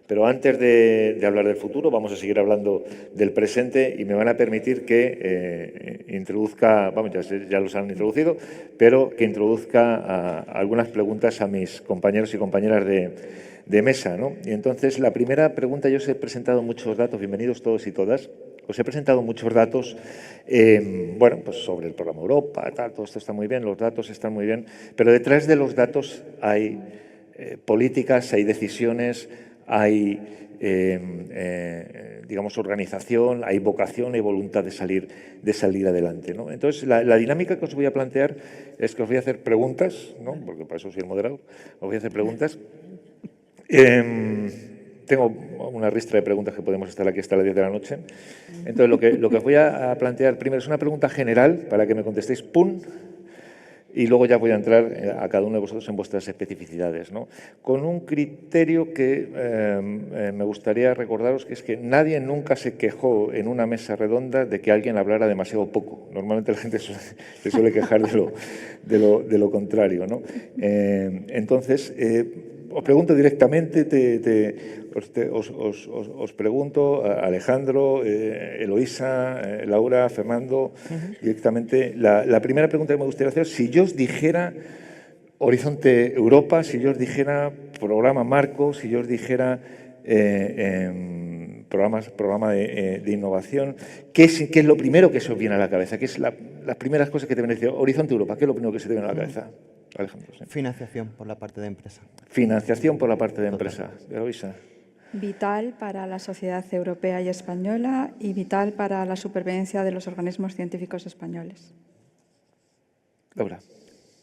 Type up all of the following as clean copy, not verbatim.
Pero antes de hablar del futuro, vamos a seguir hablando del presente y me van a permitir que introduzca, vamos, ya los han introducido, pero que introduzca algunas preguntas a mis compañeros y compañeras de mesa, ¿no? Y entonces, la primera pregunta, yo os he presentado muchos datos, bienvenidos todos y todas. Os he presentado muchos datos, bueno, pues sobre el programa Europa, tal, todo esto está muy bien, los datos están muy bien, pero detrás de los datos hay políticas, hay decisiones, hay, digamos, organización, hay vocación, hay voluntad de salir adelante, ¿no? Entonces, la dinámica que os voy a plantear es que os voy a hacer preguntas, ¿no? Porque para eso soy el moderador, os voy a hacer preguntas. Tengo una ristra de preguntas que podemos estar aquí hasta las 10 de la noche. Entonces, lo que os voy a plantear primero es una pregunta general para que me contestéis ¡pum! Y luego ya voy a entrar a cada uno de vosotros en vuestras especificidades, ¿no? Con un criterio que me gustaría recordaros, que es que nadie nunca se quejó en una mesa redonda de que alguien hablara demasiado poco. Normalmente la gente se suele quejar de lo contrario, ¿no? Entonces, os pregunto directamente, os pregunto, Alejandro, Eloísa, Laura, Fernando, directamente. La primera pregunta que me gustaría hacer, si yo os dijera Horizonte Europa, si yo os dijera programa Marco, si yo os dijera programa de innovación, ¿qué es lo primero que se os viene a la cabeza? ¿Qué es las primeras cosas que te vienen a decir? Horizonte Europa, ¿qué es lo primero que se te viene a la cabeza? Alejandro, sí. Financiación por la parte de empresa. Financiación por la parte de empresa. Eloísa. Vital para la sociedad europea y española y vital para la supervivencia de los organismos científicos españoles. Laura.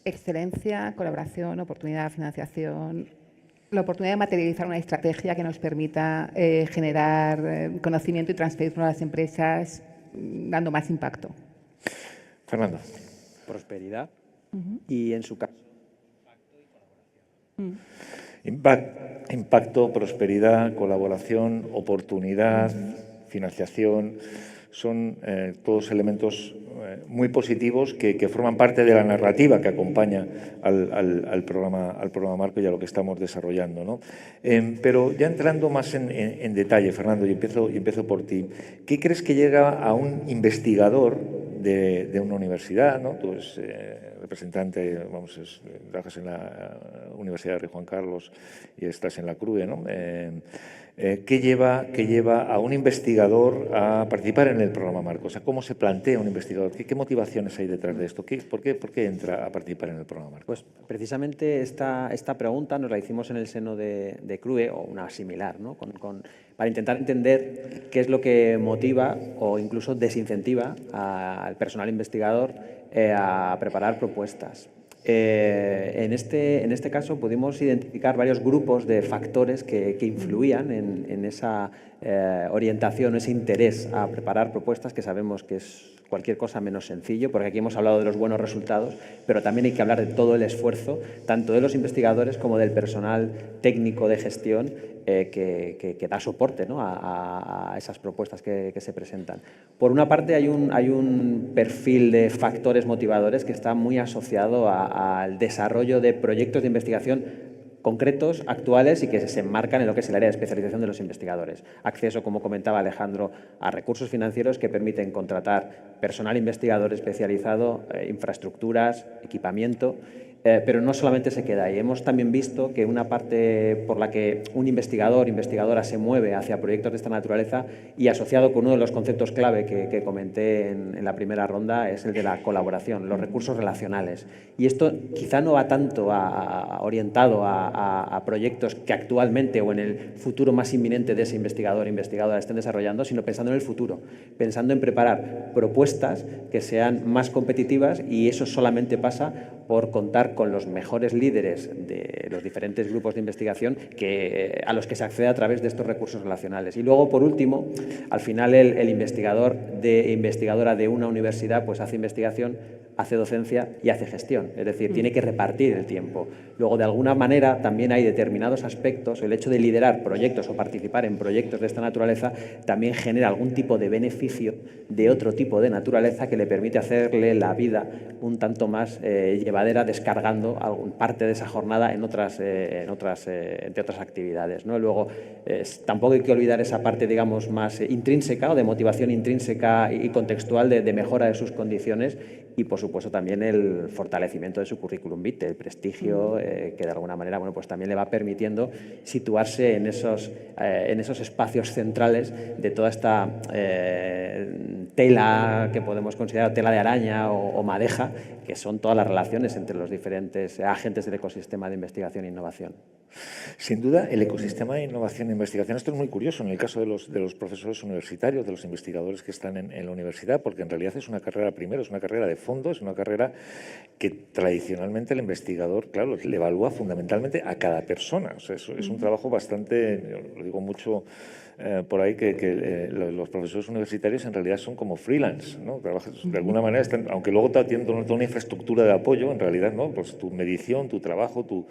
Excelencia, colaboración, oportunidad, financiación, la oportunidad de materializar una estrategia que nos permita generar conocimiento y transferirlo a las empresas, dando más impacto. Fernando. Prosperidad y, en su caso, Impacto, prosperidad, colaboración, oportunidad, financiación, son todos elementos muy positivos que forman parte de la narrativa que acompaña al programa Marco y a lo que estamos desarrollando, ¿no? Pero ya entrando más en detalle, Fernando, y empiezo por ti. ¿Qué crees que llega a un investigador de una universidad, ¿no? Tú eres representante, vamos, trabajas en la Universidad de Rey Juan Carlos y estás en la CRUE, ¿no? ¿Qué lleva a un investigador a participar en el programa Marco? O sea, ¿cómo se plantea un investigador? ¿Qué motivaciones hay detrás de esto? ¿Por qué entra a participar en el programa Marco? Pues precisamente esta pregunta nos la hicimos en el seno de CRUE, o una similar, ¿no? Para intentar entender qué es lo que motiva o incluso desincentiva al personal investigador a preparar propuestas. En este caso pudimos identificar varios grupos de factores que influían en esa orientación, ese interés a preparar propuestas, que sabemos que es cualquier cosa menos sencillo, porque aquí hemos hablado de los buenos resultados, pero también hay que hablar de todo el esfuerzo, tanto de los investigadores como del personal técnico de gestión que da soporte, ¿no? a esas propuestas que se presentan. Por una parte, hay un perfil de factores motivadores que está muy asociado al desarrollo de proyectos de investigación concretos, actuales y que se enmarcan en lo que es el área de especialización de los investigadores. Acceso, como comentaba Alejandro, a recursos financieros que permiten contratar personal investigador especializado, infraestructuras, equipamiento, pero no solamente se queda ahí. Hemos también visto que una parte por la que un investigador, investigadora se mueve hacia proyectos de esta naturaleza, y asociado con uno de los conceptos clave que comenté en la primera ronda, es el de la colaboración, los recursos relacionales. Y esto quizá no va tanto orientado a proyectos que actualmente o en el futuro más inminente de ese investigador o investigadora estén desarrollando, sino pensando en el futuro, pensando en preparar propuestas que sean más competitivas, y eso solamente pasa por contar con los mejores líderes de los diferentes grupos de investigación a los que se accede a través de estos recursos relacionales. Y luego, por último, al final el investigador investigadora de una universidad pues hace investigación hace docencia y hace gestión, es decir, tiene que repartir el tiempo. Luego, de alguna manera, también hay determinados aspectos, el hecho de liderar proyectos o participar en proyectos de esta naturaleza también genera algún tipo de beneficio de otro tipo de naturaleza que le permite hacerle la vida un tanto más llevadera, descargando parte de esa jornada entre otras actividades, ¿no? Luego, tampoco hay que olvidar esa parte, digamos, más intrínseca o de motivación intrínseca y contextual de mejora de sus condiciones y, por supuesto, también el fortalecimiento de su currículum vitae, el prestigio que de alguna manera, bueno, pues también le va permitiendo situarse en esos espacios centrales de toda esta tela que podemos considerar tela de araña o madeja, que son todas las relaciones entre los diferentes agentes del ecosistema de investigación e innovación. Sin duda, el ecosistema de innovación e investigación, esto es muy curioso en el caso de los profesores universitarios, de los investigadores que están en la universidad, porque en realidad es una carrera, primero, es una carrera de fondo, es una carrera que tradicionalmente el investigador, claro, le evalúa fundamentalmente a cada persona. O sea, es un trabajo bastante, lo digo mucho por ahí, que los profesores universitarios en realidad son como freelance, ¿no? Trabajan, de alguna manera, aunque luego tienen toda una infraestructura de apoyo, en realidad, ¿no? Pues tu medición, tu trabajo, tus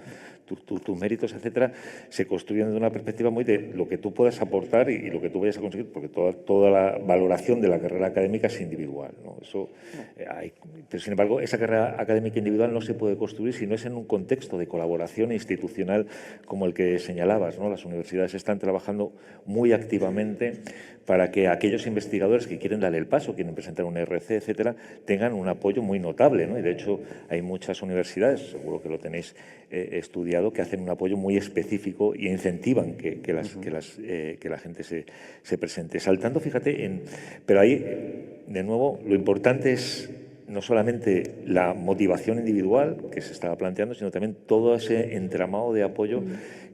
méritos, etcétera, se construyen de una perspectiva muy de lo que tú puedas aportar y lo que tú vayas a conseguir, porque toda la valoración de la carrera académica es individual, ¿no? Eso pero, sin embargo, esa carrera académica individual no se puede construir si no es en un contexto de colaboración institucional como el que señalabas, ¿no? Las universidades están trabajando muy activamente para que aquellos investigadores que quieren darle el paso, quieren presentar un RC, etcétera, tengan un apoyo muy notable, ¿no? Y de hecho hay muchas universidades, seguro que lo tenéis estudiado, que hacen un apoyo muy específico y incentivan que la gente se presente. Saltando, fíjate, pero ahí, de nuevo, lo importante es no solamente la motivación individual que se estaba planteando, sino también todo ese entramado de apoyo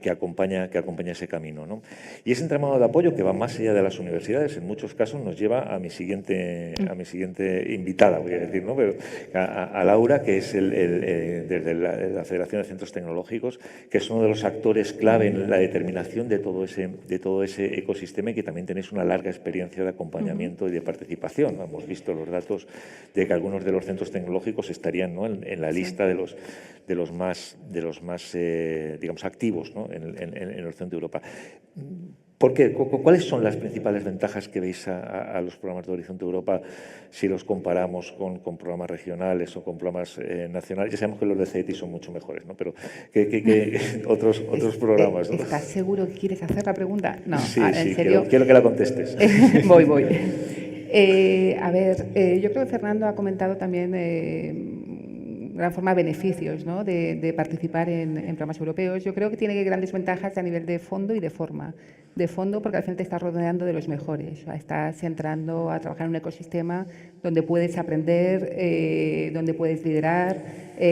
que acompaña ese camino, ¿no? Y ese entramado de apoyo que va más allá de las universidades, en muchos casos nos lleva a mi siguiente invitada, voy a decir, ¿no? Pero a Laura, que es desde la Federación de Centros Tecnológicos, que es uno de los actores clave en la determinación de todo ese ecosistema y que también tenéis una larga experiencia de acompañamiento y de participación, ¿no? Hemos visto los datos de que algunos de los centros tecnológicos estarían, ¿no? en la lista de los más digamos, activos, ¿no? en el centro de Europa. ¿Por qué? ¿Cuáles son las principales ventajas que veis a los programas de Horizonte Europa si los comparamos con programas regionales o con programas nacionales? Ya sabemos que los de CETI son mucho mejores, ¿no? Pero ¿qué otros programas, ¿no? ¿Estás seguro que quieres hacer la pregunta? No, sí, ¿en serio? Quiero que la contestes. Voy. A ver, yo creo que Fernando ha comentado también gran forma beneficios, ¿no? de participar en programas europeos. Yo creo que tiene grandes ventajas a nivel de fondo y de forma. De fondo, porque al final te estás rodeando de los mejores. O sea, estás entrando a trabajar en un ecosistema donde puedes aprender, donde puedes liderar,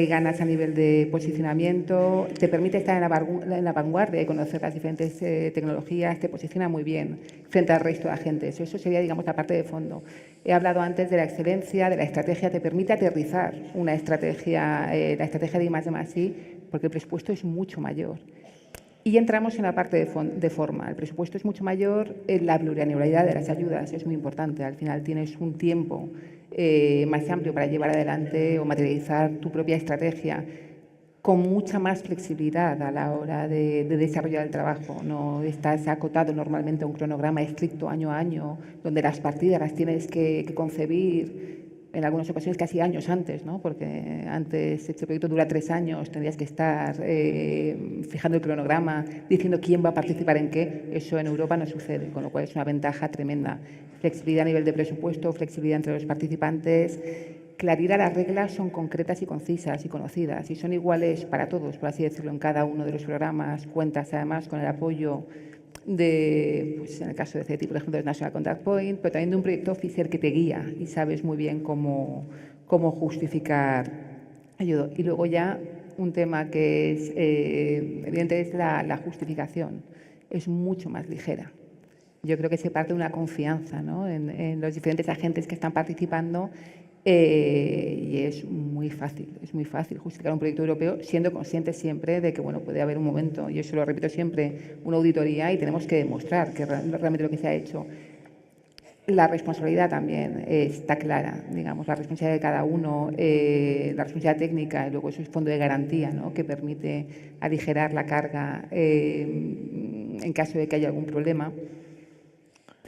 ganas a nivel de posicionamiento, te permite estar en la vanguardia y conocer las diferentes tecnologías, te posiciona muy bien frente al resto de agentes. Eso sería, digamos, la parte de fondo. He hablado antes de la excelencia, de la estrategia, te permite aterrizar una estrategia, la estrategia de I+D+I, porque el presupuesto es mucho mayor. Y entramos en la parte de forma. El presupuesto es mucho mayor, la plurianualidad de las ayudas es muy importante. Al final tienes un tiempo más amplio para llevar adelante o materializar tu propia estrategia con mucha más flexibilidad a la hora de desarrollar el trabajo. No estás acotado normalmente a un cronograma estricto año a año, donde las partidas las tienes que concebir en algunas ocasiones casi años antes, ¿no? Porque antes este proyecto dura 3 años, tendrías que estar fijando el cronograma, diciendo quién va a participar en qué. Eso en Europa no sucede, con lo cual es una ventaja tremenda. Flexibilidad a nivel de presupuesto, flexibilidad entre los participantes. Claridad, las reglas son concretas y concisas y conocidas y son iguales para todos, por así decirlo, en cada uno de los programas. Cuentas además con el apoyo de, pues en el caso de CETI, por ejemplo, del National Contact Point, pero también de un proyecto oficial que te guía y sabes muy bien cómo justificar ayuda. Y luego ya un tema que es evidente es la justificación. Es mucho más ligera. Yo creo que se parte de una confianza, ¿no? en los diferentes agentes que están participando y es muy fácil justificar un proyecto europeo siendo conscientes siempre de que bueno, puede haber un momento, y eso lo repito siempre, una auditoría y tenemos que demostrar que realmente lo que se ha hecho. La responsabilidad también está clara, digamos, la responsabilidad de cada uno, la responsabilidad técnica y luego eso es fondo de garantía, ¿no?, que permite aligerar la carga en caso de que haya algún problema.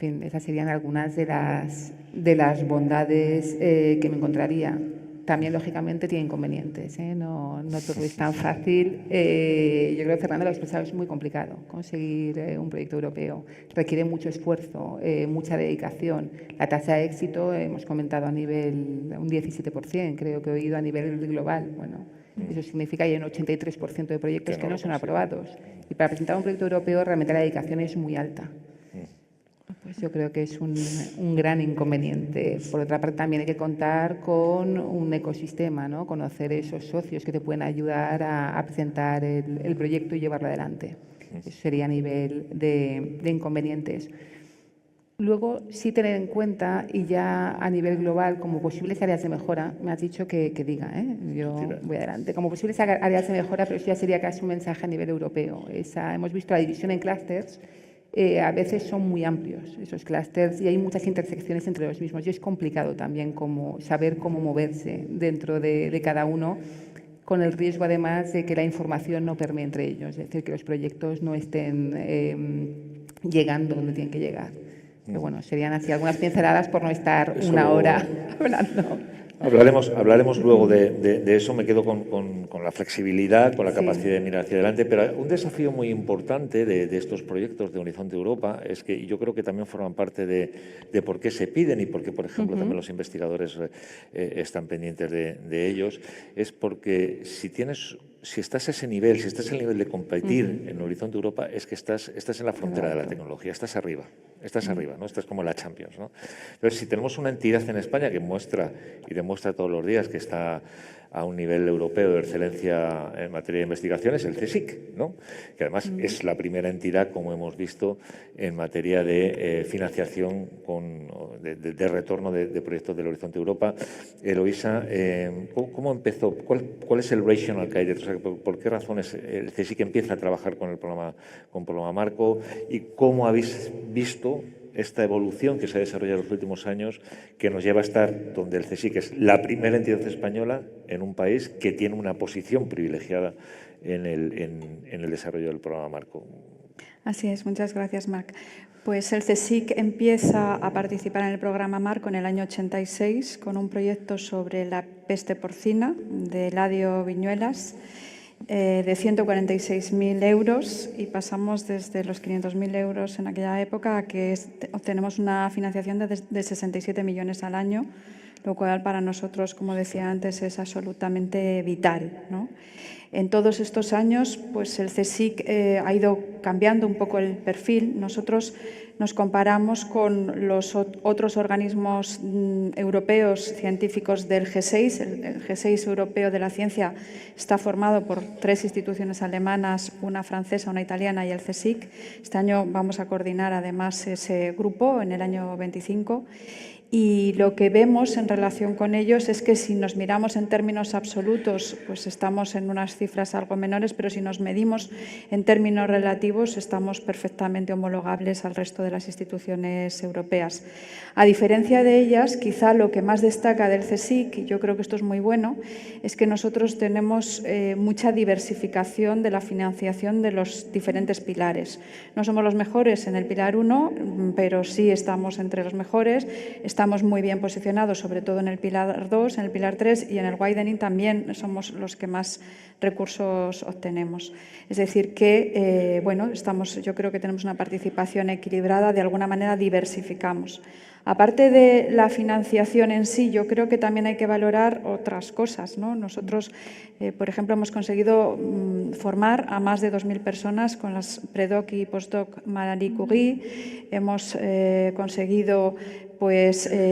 En fin, esas serían algunas de las bondades que me encontraría. También, lógicamente, tiene inconvenientes, ¿eh? No todo es tan fácil. Yo creo que Fernando lo ha expresado, es muy complicado conseguir un proyecto europeo. Requiere mucho esfuerzo, mucha dedicación. La tasa de éxito, hemos comentado a nivel, un 17%, creo que he oído a nivel global. Bueno, eso significa que hay un 83% de proyectos que no son aprobados. Y para presentar un proyecto europeo, realmente la dedicación es muy alta. Pues yo creo que es un gran inconveniente. Por otra parte, también hay que contar con un ecosistema, ¿no?, conocer esos socios que te pueden ayudar a presentar el proyecto y llevarlo adelante. Eso sería a nivel de inconvenientes. Luego, sí tener en cuenta, y ya a nivel global, como posibles áreas de mejora, me has dicho que diga, yo voy adelante, como posibles áreas de mejora, pero eso ya sería casi un mensaje a nivel europeo. Hemos visto la división en clústeres. A veces son muy amplios esos clústeres y hay muchas intersecciones entre los mismos y es complicado también saber cómo moverse dentro de cada uno, con el riesgo además de que la información no permee entre ellos, es decir, que los proyectos no estén llegando donde tienen que llegar. Pero bueno, serían así algunas pinceladas por no estar una hora hablando. Hablaremos luego de eso. Me quedo con la flexibilidad, con la capacidad de mirar hacia adelante, pero un desafío muy importante de estos proyectos de Horizonte Europa es que yo creo que también forman parte de por qué se piden y por qué, por ejemplo, también los investigadores están pendientes de ellos, es porque si estás a ese nivel, si estás al nivel de competir en Horizonte Europa, es que estás en la frontera de la tecnología, estás arriba, ¿no? Estás como la Champions, ¿no? Entonces, si tenemos una entidad en España que muestra y demuestra todos los días que está a un nivel europeo de excelencia en materia de investigaciones, el CSIC, ¿no?, que además es la primera entidad, como hemos visto, en materia de financiación de retorno de proyectos del Horizonte Europa. Eloisa, ¿cómo empezó? ¿Cuál es el rationale que hay detrás? O sea, ¿por qué razones el CSIC empieza a trabajar con programa Marco? ¿Y cómo habéis visto esta evolución que se ha desarrollado en los últimos años, que nos lleva a estar donde el CSIC es la primera entidad española en un país que tiene una posición privilegiada en el desarrollo del programa Marco? Así es, muchas gracias, Marc. Pues el CSIC empieza a participar en el programa Marco en el año 86 con un proyecto sobre la peste porcina de Eladio Viñuelas, de 146.000 euros, y pasamos desde los 500.000 euros en aquella época a que obtenemos una financiación de 67 millones al año, lo cual para nosotros, como decía antes, es absolutamente vital, ¿no? En todos estos años, pues el CSIC ha ido cambiando un poco el perfil. Nosotros nos comparamos con los otros organismos europeos científicos del G6. El G6 europeo de la ciencia está formado por 3 instituciones alemanas, una francesa, una italiana y el CSIC. Este año vamos a coordinar además ese grupo en el año 25. Y lo que vemos en relación con ellos es que si nos miramos en términos absolutos, pues estamos en unas cifras algo menores, pero si nos medimos en términos relativos, estamos perfectamente homologables al resto de las instituciones europeas. A diferencia de ellas, quizá lo que más destaca del CSIC, y yo creo que esto es muy bueno, es que nosotros tenemos mucha diversificación de la financiación de los diferentes pilares. No somos los mejores en el pilar 1, pero sí estamos entre los mejores. Estamos muy bien posicionados, sobre todo en el pilar 2, en el pilar 3 y en el widening también somos los que más recursos obtenemos. Es decir que, yo creo que tenemos una participación equilibrada, de alguna manera diversificamos. Aparte de la financiación en sí, yo creo que también hay que valorar otras cosas, ¿no? Nosotros, por ejemplo, hemos conseguido formar a más de 2.000 personas con las predoc y postdoc Marie Curie. Hemos conseguido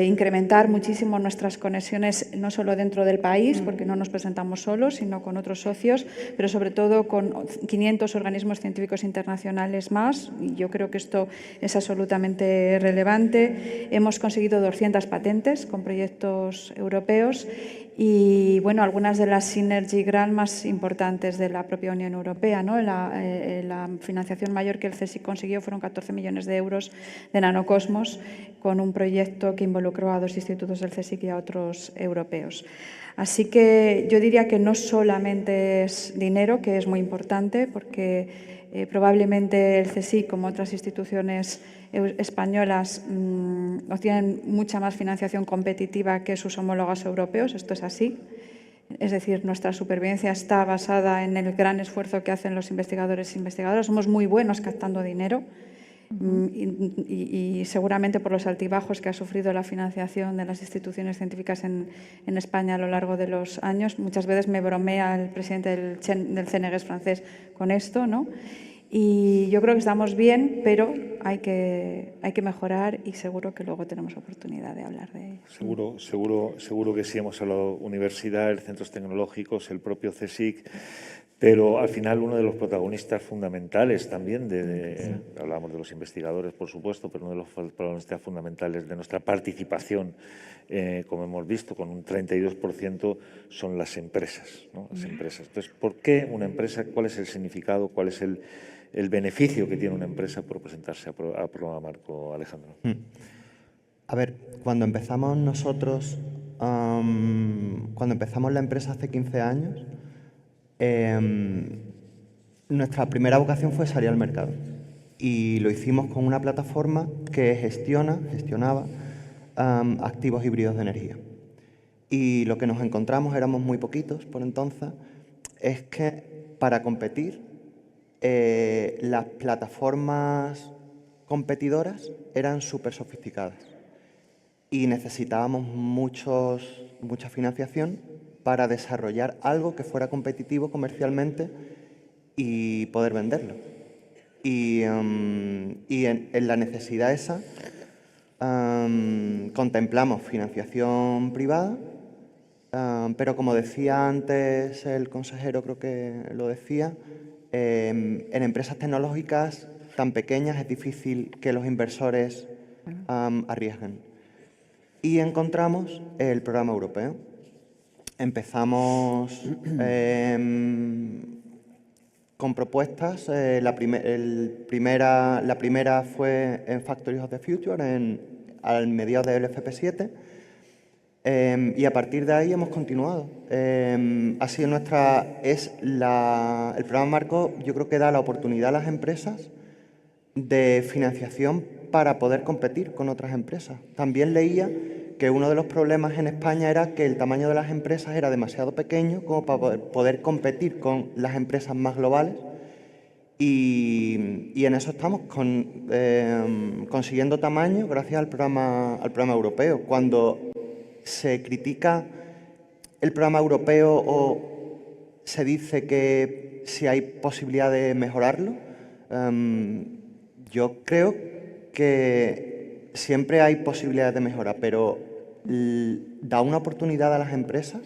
incrementar muchísimo nuestras conexiones, no solo dentro del país, porque no nos presentamos solos, sino con otros socios, pero sobre todo con 500 organismos científicos internacionales más, y yo creo que esto es absolutamente relevante. Hemos conseguido 200 patentes con proyectos europeos y, bueno, algunas de las Synergy Grant más importantes de la propia Unión Europea, ¿no? La financiación mayor que el CSIC consiguió fueron 14 millones de euros de Nanocosmos, con un proyecto que involucró a 2 institutos del CSIC y a otros europeos. Así que yo diría que no solamente es dinero, que es muy importante, porque probablemente el CSIC, como otras instituciones españolas, obtienen mucha más financiación competitiva que sus homólogos europeos. Esto es así. Es decir, nuestra supervivencia está basada en el gran esfuerzo que hacen los investigadores e investigadoras. Somos muy buenos captando dinero. Y seguramente por los altibajos que ha sufrido la financiación de las instituciones científicas en España a lo largo de los años. Muchas veces me bromea el presidente del CNGS francés con esto, ¿no? Y yo creo que estamos bien, pero hay que mejorar y seguro que luego tenemos oportunidad de hablar de ello. Seguro que sí. Hemos hablado universidad, centros tecnológicos, el propio CSIC, pero al final uno de los protagonistas fundamentales también, hablamos de los investigadores, por supuesto, pero uno de los protagonistas fundamentales de nuestra participación, como hemos visto, con un 32%, son las empresas, ¿no? Las empresas. Entonces, ¿por qué una empresa? ¿Cuál es el significado? ¿Cuál es el beneficio que tiene una empresa por presentarse a Programa Marco, Alejandro? A ver, cuando empezamos nosotros, cuando empezamos la empresa hace 15 años, nuestra primera vocación fue salir al mercado. Y lo hicimos con una plataforma que gestionaba activos híbridos de energía. Y lo que nos encontramos, éramos muy poquitos por entonces, es que para competir, las plataformas competidoras eran súper sofisticadas y necesitábamos mucha financiación para desarrollar algo que fuera competitivo comercialmente y poder venderlo. Y en la necesidad esa contemplamos financiación privada, pero como decía antes el consejero, creo que lo decía, en empresas tecnológicas tan pequeñas es difícil que los inversores arriesguen. Y encontramos el programa europeo. Empezamos con propuestas. La primera fue en Factories of the Future, al mediados del FP7. Y a partir de ahí hemos continuado. Ha sido el programa Marco, yo creo que da la oportunidad a las empresas de financiación para poder competir con otras empresas. También leía que uno de los problemas en España era que el tamaño de las empresas era demasiado pequeño como para poder competir con las empresas más globales. Y en eso estamos, consiguiendo tamaño gracias al programa europeo. Cuando se critica el programa europeo o se dice que si hay posibilidad de mejorarlo, yo creo que siempre hay posibilidades de mejora, pero da una oportunidad a las empresas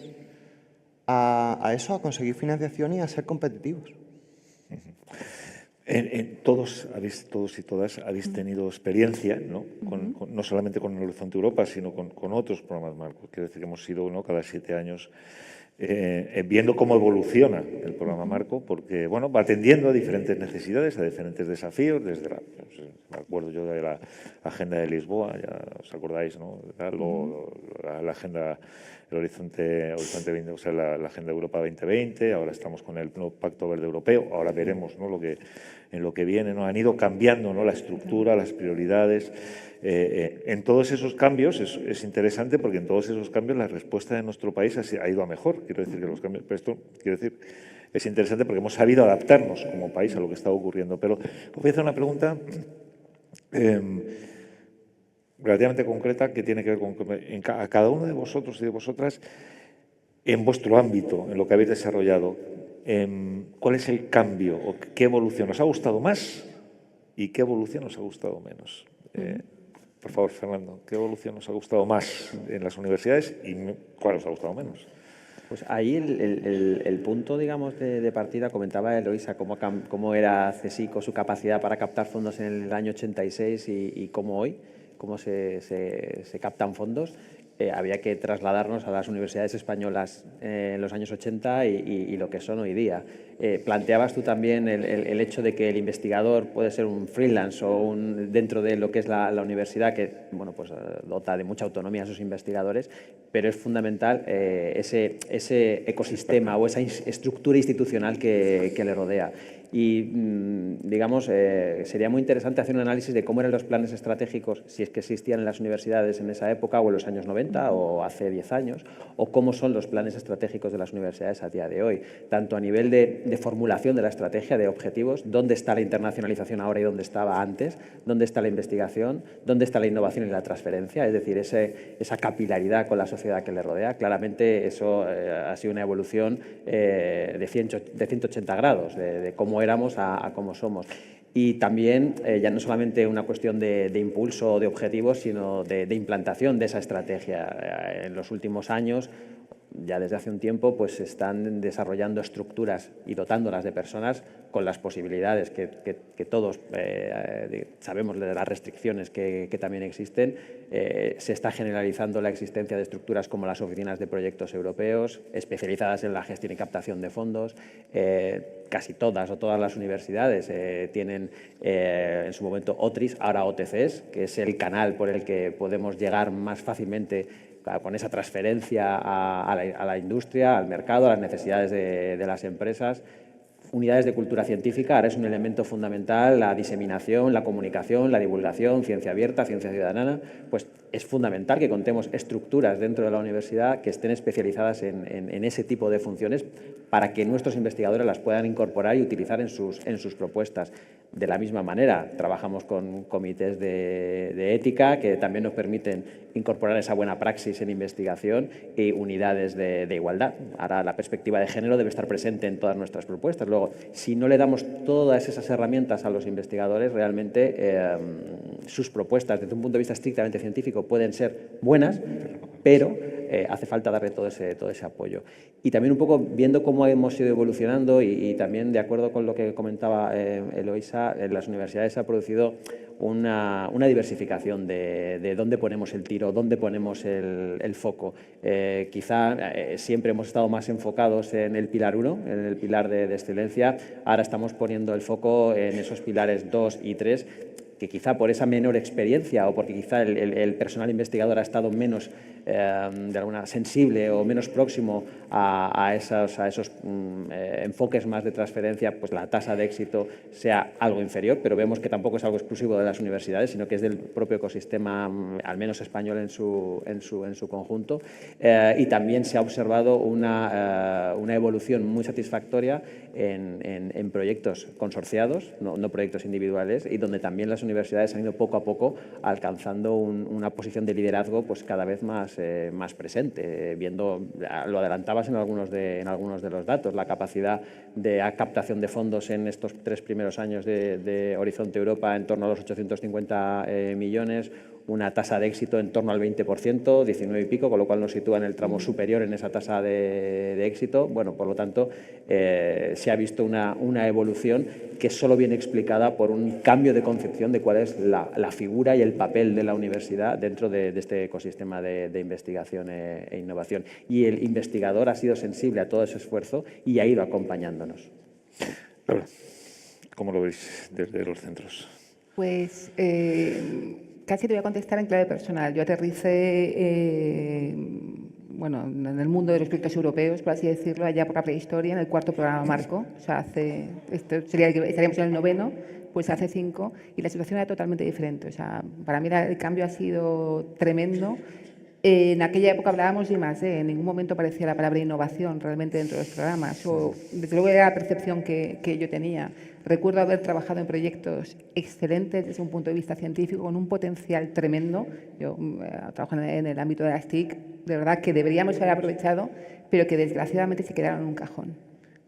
a conseguir financiación y a ser competitivos. Todos y todas habéis tenido experiencia, ¿no? No solamente con el Horizonte Europa, sino con otros programas Marco. Quiero decir que hemos ido, ¿no?, cada 7 años viendo cómo evoluciona el programa Marco, porque va atendiendo a diferentes necesidades, a diferentes desafíos, desde me acuerdo yo de la Agenda de Lisboa, ya os acordáis, ¿no? La Agenda, el Horizonte 20, o sea, la Agenda Europa 2020, ahora estamos con el nuevo Pacto Verde Europeo, ahora veremos, ¿no?, en lo que viene, ¿no? Han ido cambiando, ¿no?, la estructura, las prioridades. En todos esos cambios es interesante, porque en todos esos cambios la respuesta de nuestro país ha ido a mejor. Quiero decir que los cambios, pero esto es interesante porque hemos sabido adaptarnos como país a lo que está ocurriendo. Pero os voy a hacer una pregunta relativamente concreta que tiene que ver con a cada uno de vosotros y de vosotras, en vuestro ámbito, en lo que habéis desarrollado, ¿cuál es el cambio o qué evolución os ha gustado más y qué evolución os ha gustado menos? Por favor, Fernando, ¿qué evolución os ha gustado más en las universidades y cuál os ha gustado menos? Pues ahí el punto, digamos, de partida, comentaba Eloisa cómo era CSIC o su capacidad para captar fondos en el año 86 y cómo hoy, cómo se captan fondos. había que trasladarnos a las universidades españolas en los años 80 y lo que son hoy día. Planteabas tú también el hecho de que el investigador puede ser un freelance o dentro de lo que es la universidad, que bueno, pues, dota de mucha autonomía a sus investigadores, pero es fundamental ese ecosistema o esa estructura institucional que le rodea. Y, digamos, sería muy interesante hacer un análisis de cómo eran los planes estratégicos, si es que existían en las universidades en esa época o en los años 90 o hace 10 años, o cómo son los planes estratégicos de las universidades a día de hoy, tanto a nivel de formulación de la estrategia, de objetivos, dónde está la internacionalización ahora y dónde estaba antes, dónde está la investigación, dónde está la innovación y la transferencia, es decir, esa capilaridad con la sociedad que le rodea. Claramente eso ha sido una evolución de 180 grados, de cómo éramos a cómo somos. Y también, ya no solamente una cuestión de impulso o de objetivos, sino de implantación de esa estrategia. En los últimos años, ya desde hace un tiempo, pues se están desarrollando estructuras y dotándolas de personas con las posibilidades que todos sabemos de las restricciones que también existen. Se está generalizando la existencia de estructuras como las oficinas de proyectos europeos, especializadas en la gestión y captación de fondos. Casi todas o todas las universidades tienen en su momento OTRIs, ahora OTCs, que es el canal por el que podemos llegar más fácilmente con esa transferencia a la industria, al mercado, a las necesidades de las empresas. Unidades de cultura científica, ahora es un elemento fundamental, la diseminación, la comunicación, la divulgación, ciencia abierta, ciencia ciudadana, pues es fundamental que contemos estructuras dentro de la universidad que estén especializadas en ese tipo de funciones para que nuestros investigadores las puedan incorporar y utilizar en sus propuestas. De la misma manera, trabajamos con comités de ética que también nos permiten incorporar esa buena praxis en investigación y unidades de igualdad. Ahora la perspectiva de género debe estar presente en todas nuestras propuestas. Luego, si no le damos todas esas herramientas a los investigadores, realmente sus propuestas desde un punto de vista estrictamente científico pueden ser buenas, pero hace falta darle todo ese apoyo. Y también un poco viendo cómo hemos ido evolucionando y también de acuerdo con lo que comentaba Eloisa, en las universidades se ha producido una diversificación de dónde ponemos el tiro, dónde ponemos el foco. Quizá siempre hemos estado más enfocados en el pilar 1, en el pilar de excelencia. Ahora estamos poniendo el foco en esos pilares 2 y 3, que quizá por esa menor experiencia o porque quizá el personal investigador ha estado menos de alguna sensible o menos próximo a esos enfoques más de transferencia, pues la tasa de éxito sea algo inferior, pero vemos que tampoco es algo exclusivo de las universidades, sino que es del propio ecosistema, al menos español en su conjunto. Y también se ha observado una evolución muy satisfactoria en proyectos consorciados, no proyectos individuales, y donde también las universidades han ido poco a poco alcanzando una posición de liderazgo pues cada vez más presente, viendo, lo adelantabas en algunos de los datos, la capacidad de captación de fondos en estos 3 primeros años de Horizonte Europa en torno a los 850 millones, una tasa de éxito en torno al 20%, 19 y pico, con lo cual nos sitúa en el tramo superior en esa tasa de éxito. Bueno, por lo tanto, se ha visto una evolución que solo viene explicada por un cambio de concepción de cuál es la figura y el papel de la universidad dentro de este ecosistema de investigación e innovación. Y el investigador ha sido sensible a todo ese esfuerzo y ha ido acompañándonos. Laura, ¿cómo lo veis desde los centros? Pues casi te voy a contestar en clave personal. Yo aterricé bueno, en el mundo de los proyectos europeos, por así decirlo, allá por la prehistoria, en el 4º programa marco. O sea, estaríamos en el 9º, pues hace 5, y la situación era totalmente diferente. O sea, para mí el cambio ha sido tremendo. En aquella época hablábamos de I+D, en ningún momento aparecía la palabra innovación realmente dentro de los programas, o desde luego era la percepción que yo tenía. Recuerdo haber trabajado en proyectos excelentes desde un punto de vista científico, con un potencial tremendo. Yo trabajo en el ámbito de las TIC, de verdad que deberíamos haber aprovechado, pero que desgraciadamente se quedaron en un cajón.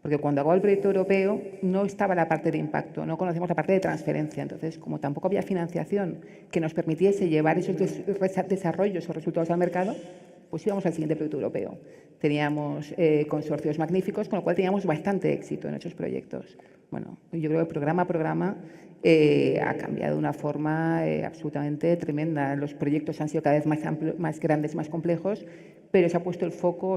Porque cuando hago el proyecto europeo no estaba la parte de impacto, no conocíamos la parte de transferencia. Entonces, como tampoco había financiación que nos permitiese llevar esos desarrollos o resultados al mercado, pues íbamos al siguiente proyecto europeo. Teníamos consorcios magníficos, con lo cual teníamos bastante éxito en esos proyectos. Bueno, yo creo que programa a programa ha cambiado de una forma absolutamente tremenda. Los proyectos han sido cada vez más grandes, más complejos, pero se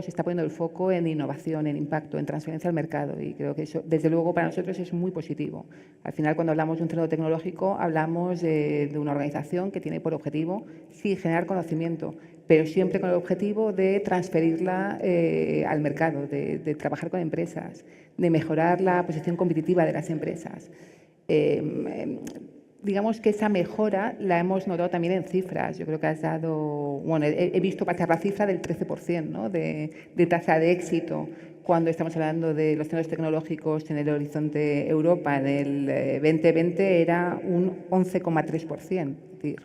está poniendo el foco en innovación, en impacto, en transferencia al mercado, y creo que eso, desde luego, para nosotros es muy positivo. Al final, cuando hablamos de un centro tecnológico, hablamos de una organización que tiene por objetivo, sí, generar conocimiento, pero siempre con el objetivo de transferirla al mercado, de trabajar con empresas, de mejorar la posición competitiva de las empresas. Digamos que esa mejora la hemos notado también en cifras. Yo creo que has dado, bueno, he visto pasar la cifra del 13%, ¿no?, de tasa de éxito cuando estamos hablando de los centros tecnológicos en el horizonte Europa. En el 2020 era un 11,3%. Es decir,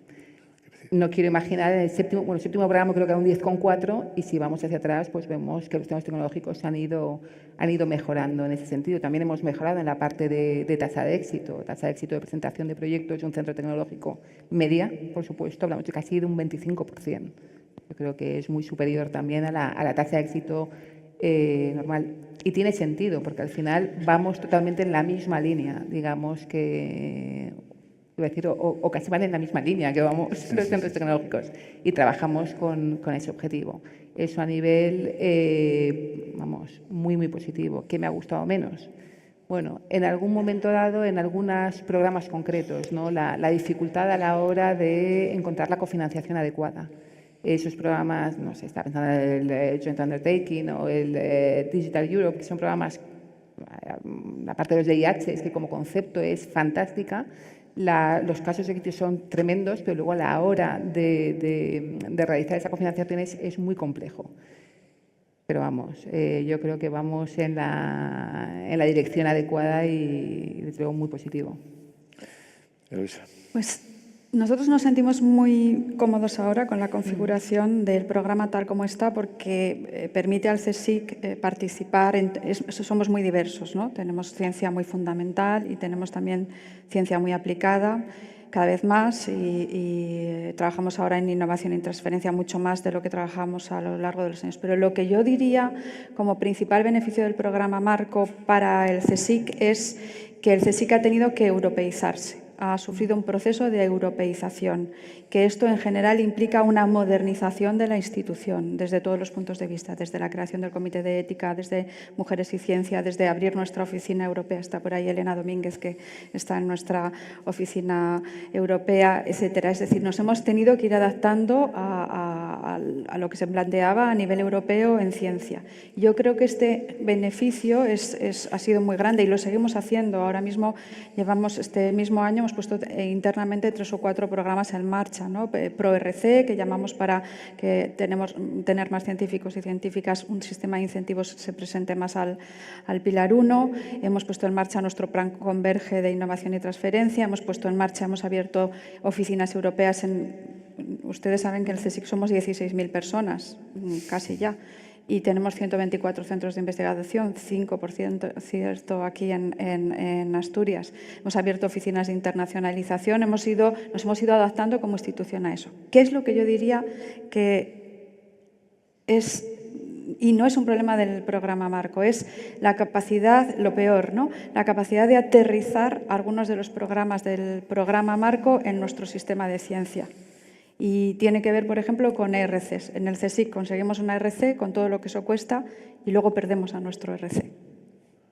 no quiero imaginar, el séptimo programa creo que era un 10,4%, y si vamos hacia atrás, pues vemos que los centros tecnológicos han ido mejorando en ese sentido. También hemos mejorado en la parte de tasa de éxito de presentación de proyectos de un centro tecnológico media, por supuesto, hablamos de casi de un 25%. Yo creo que es muy superior también a la tasa de éxito normal. Y tiene sentido, porque al final vamos totalmente en la misma línea, digamos que... Iba a decir, o casi van en la misma línea que vamos los centros tecnológicos, y trabajamos con ese objetivo. Eso a nivel, muy, muy positivo. ¿Qué me ha gustado menos? Bueno, en algún momento dado, en algunos programas concretos, ¿no?, la dificultad a la hora de encontrar la cofinanciación adecuada. Esos programas, no sé, está pensando en el Joint Undertaking o el Digital Europe, que son programas, la parte de los DIH, es que como concepto es fantástica. Los casos de éxito son tremendos, pero luego a la hora de realizar esa cofinanciación es muy complejo. Pero vamos, yo creo que vamos en la dirección adecuada y desde luego muy positivo. Eloisa. Pues nosotros nos sentimos muy cómodos ahora con la configuración del programa tal como está, porque permite al CSIC participar. Somos muy diversos, ¿no? Tenemos ciencia muy fundamental y tenemos también ciencia muy aplicada, cada vez más, y trabajamos ahora en innovación y transferencia mucho más de lo que trabajamos a lo largo de los años. Pero lo que yo diría como principal beneficio del programa Marco para el CSIC es que el CSIC ha tenido que europeizarse. Ha sufrido un proceso de europeización, que esto en general implica una modernización de la institución desde todos los puntos de vista, desde la creación del Comité de Ética, desde Mujeres y Ciencia, desde abrir nuestra oficina europea. Está por ahí Elena Domínguez, que está en nuestra oficina europea, etcétera. Es decir, nos hemos tenido que ir adaptando a lo que se planteaba a nivel europeo en ciencia. Yo creo que este beneficio ha sido muy grande y lo seguimos haciendo. Ahora mismo llevamos, este mismo año, hemos puesto internamente 3 o 4 programas en marcha, ¿no? ProRC, que llamamos para que tener más científicos y científicas, un sistema de incentivos se presente más al Pilar 1. Hemos puesto en marcha nuestro plan Converge de innovación y transferencia. Hemos puesto en marcha, hemos abierto oficinas europeas ustedes saben que en el CSIC somos 16.000 personas, casi ya. Y tenemos 124 centros de investigación, 5% cierto aquí en Asturias. Hemos abierto oficinas de internacionalización, nos hemos ido adaptando como institución a eso. ¿Qué es lo que yo diría que es, y no es un problema del programa Marco, es la capacidad, lo peor, ¿no?, la capacidad de aterrizar algunos de los programas del programa Marco en nuestro sistema de ciencia? Y tiene que ver, por ejemplo, con ERCs. En el CSIC conseguimos una ERC con todo lo que eso cuesta y luego perdemos a nuestro ERC,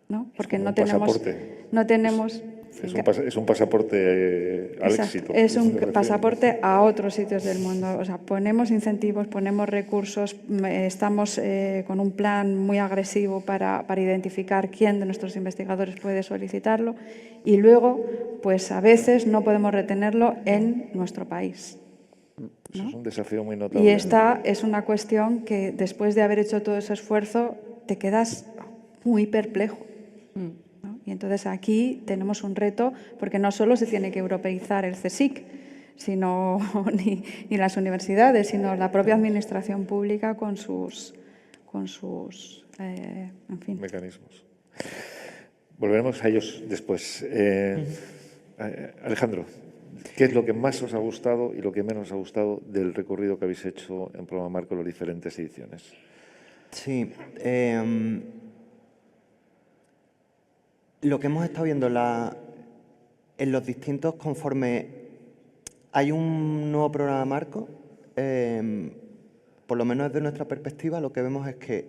¿no? Porque no tenemos... Es un pasaporte al éxito. Es un pasaporte a otros sitios del mundo. O sea, ponemos incentivos, ponemos recursos, estamos con un plan muy agresivo para identificar quién de nuestros investigadores puede solicitarlo, y luego, pues a veces no podemos retenerlo en nuestro país, ¿no? Eso es un desafío muy notable. Y esta es una cuestión que, después de haber hecho todo ese esfuerzo, te quedas muy perplejo, ¿no? Y entonces aquí tenemos un reto, porque no solo se tiene que europeizar el CSIC, sino ni las universidades, sino la propia administración pública con sus en fin. Mecanismos. Volveremos a ellos después. Alejandro, ¿qué es lo que más os ha gustado y lo que menos os ha gustado del recorrido que habéis hecho en Programa Marco en las diferentes ediciones? Sí. Lo que hemos estado viendo en los distintos, conforme hay un nuevo programa marco, por lo menos desde nuestra perspectiva, lo que vemos es que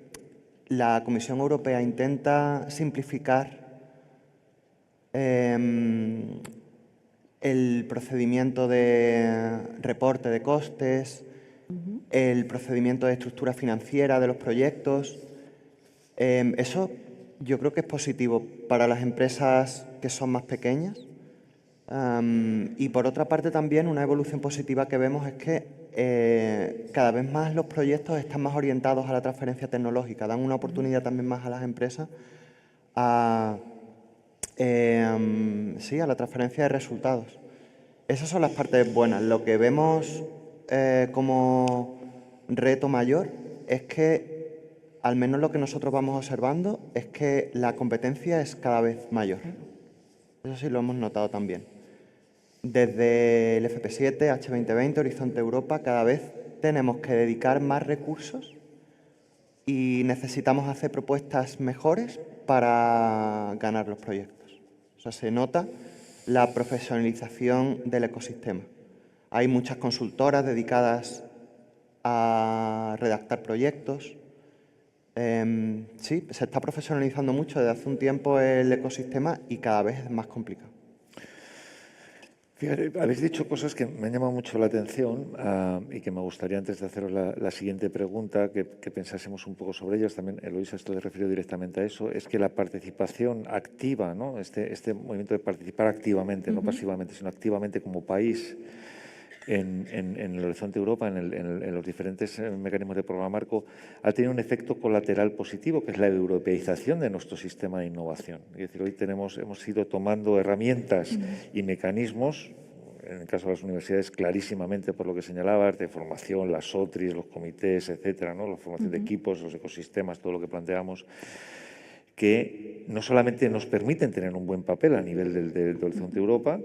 la Comisión Europea intenta simplificar el procedimiento de reporte de costes, el procedimiento de estructura financiera de los proyectos. Eso yo creo que es positivo para las empresas que son más pequeñas. Y por otra parte también una evolución positiva que vemos es que cada vez más los proyectos están más orientados a la transferencia tecnológica, dan una oportunidad también más a las empresas a la transferencia de resultados. Esas son las partes buenas. Lo que vemos como reto mayor es que, al menos lo que nosotros vamos observando, es que la competencia es cada vez mayor. Eso sí lo hemos notado también. Desde el FP7, H2020, Horizonte Europa, cada vez tenemos que dedicar más recursos y necesitamos hacer propuestas mejores para ganar los proyectos. O sea, se nota la profesionalización del ecosistema. Hay muchas consultoras dedicadas a redactar proyectos. Sí, se está profesionalizando mucho desde hace un tiempo el ecosistema y cada vez es más complicado. Fíjate, habéis dicho cosas que me han llamado mucho la atención y que me gustaría, antes de haceros la siguiente pregunta, que pensásemos un poco sobre ellas. También Eloisa esto le refirió directamente a eso. Es que la participación activa, ¿no? Este movimiento de participar activamente, no pasivamente, sino activamente como país en el Horizonte Europa, en los diferentes mecanismos de programa marco, ha tenido un efecto colateral positivo, que es la europeización de nuestro sistema de innovación. Es decir, hoy hemos ido tomando herramientas y mecanismos, en el caso de las universidades clarísimamente por lo que señalabas, de formación, las OTRIs, los comités, etcétera, ¿no? La formación de equipos, los ecosistemas, todo lo que planteamos, que no solamente nos permiten tener un buen papel a nivel del Horizonte Europa,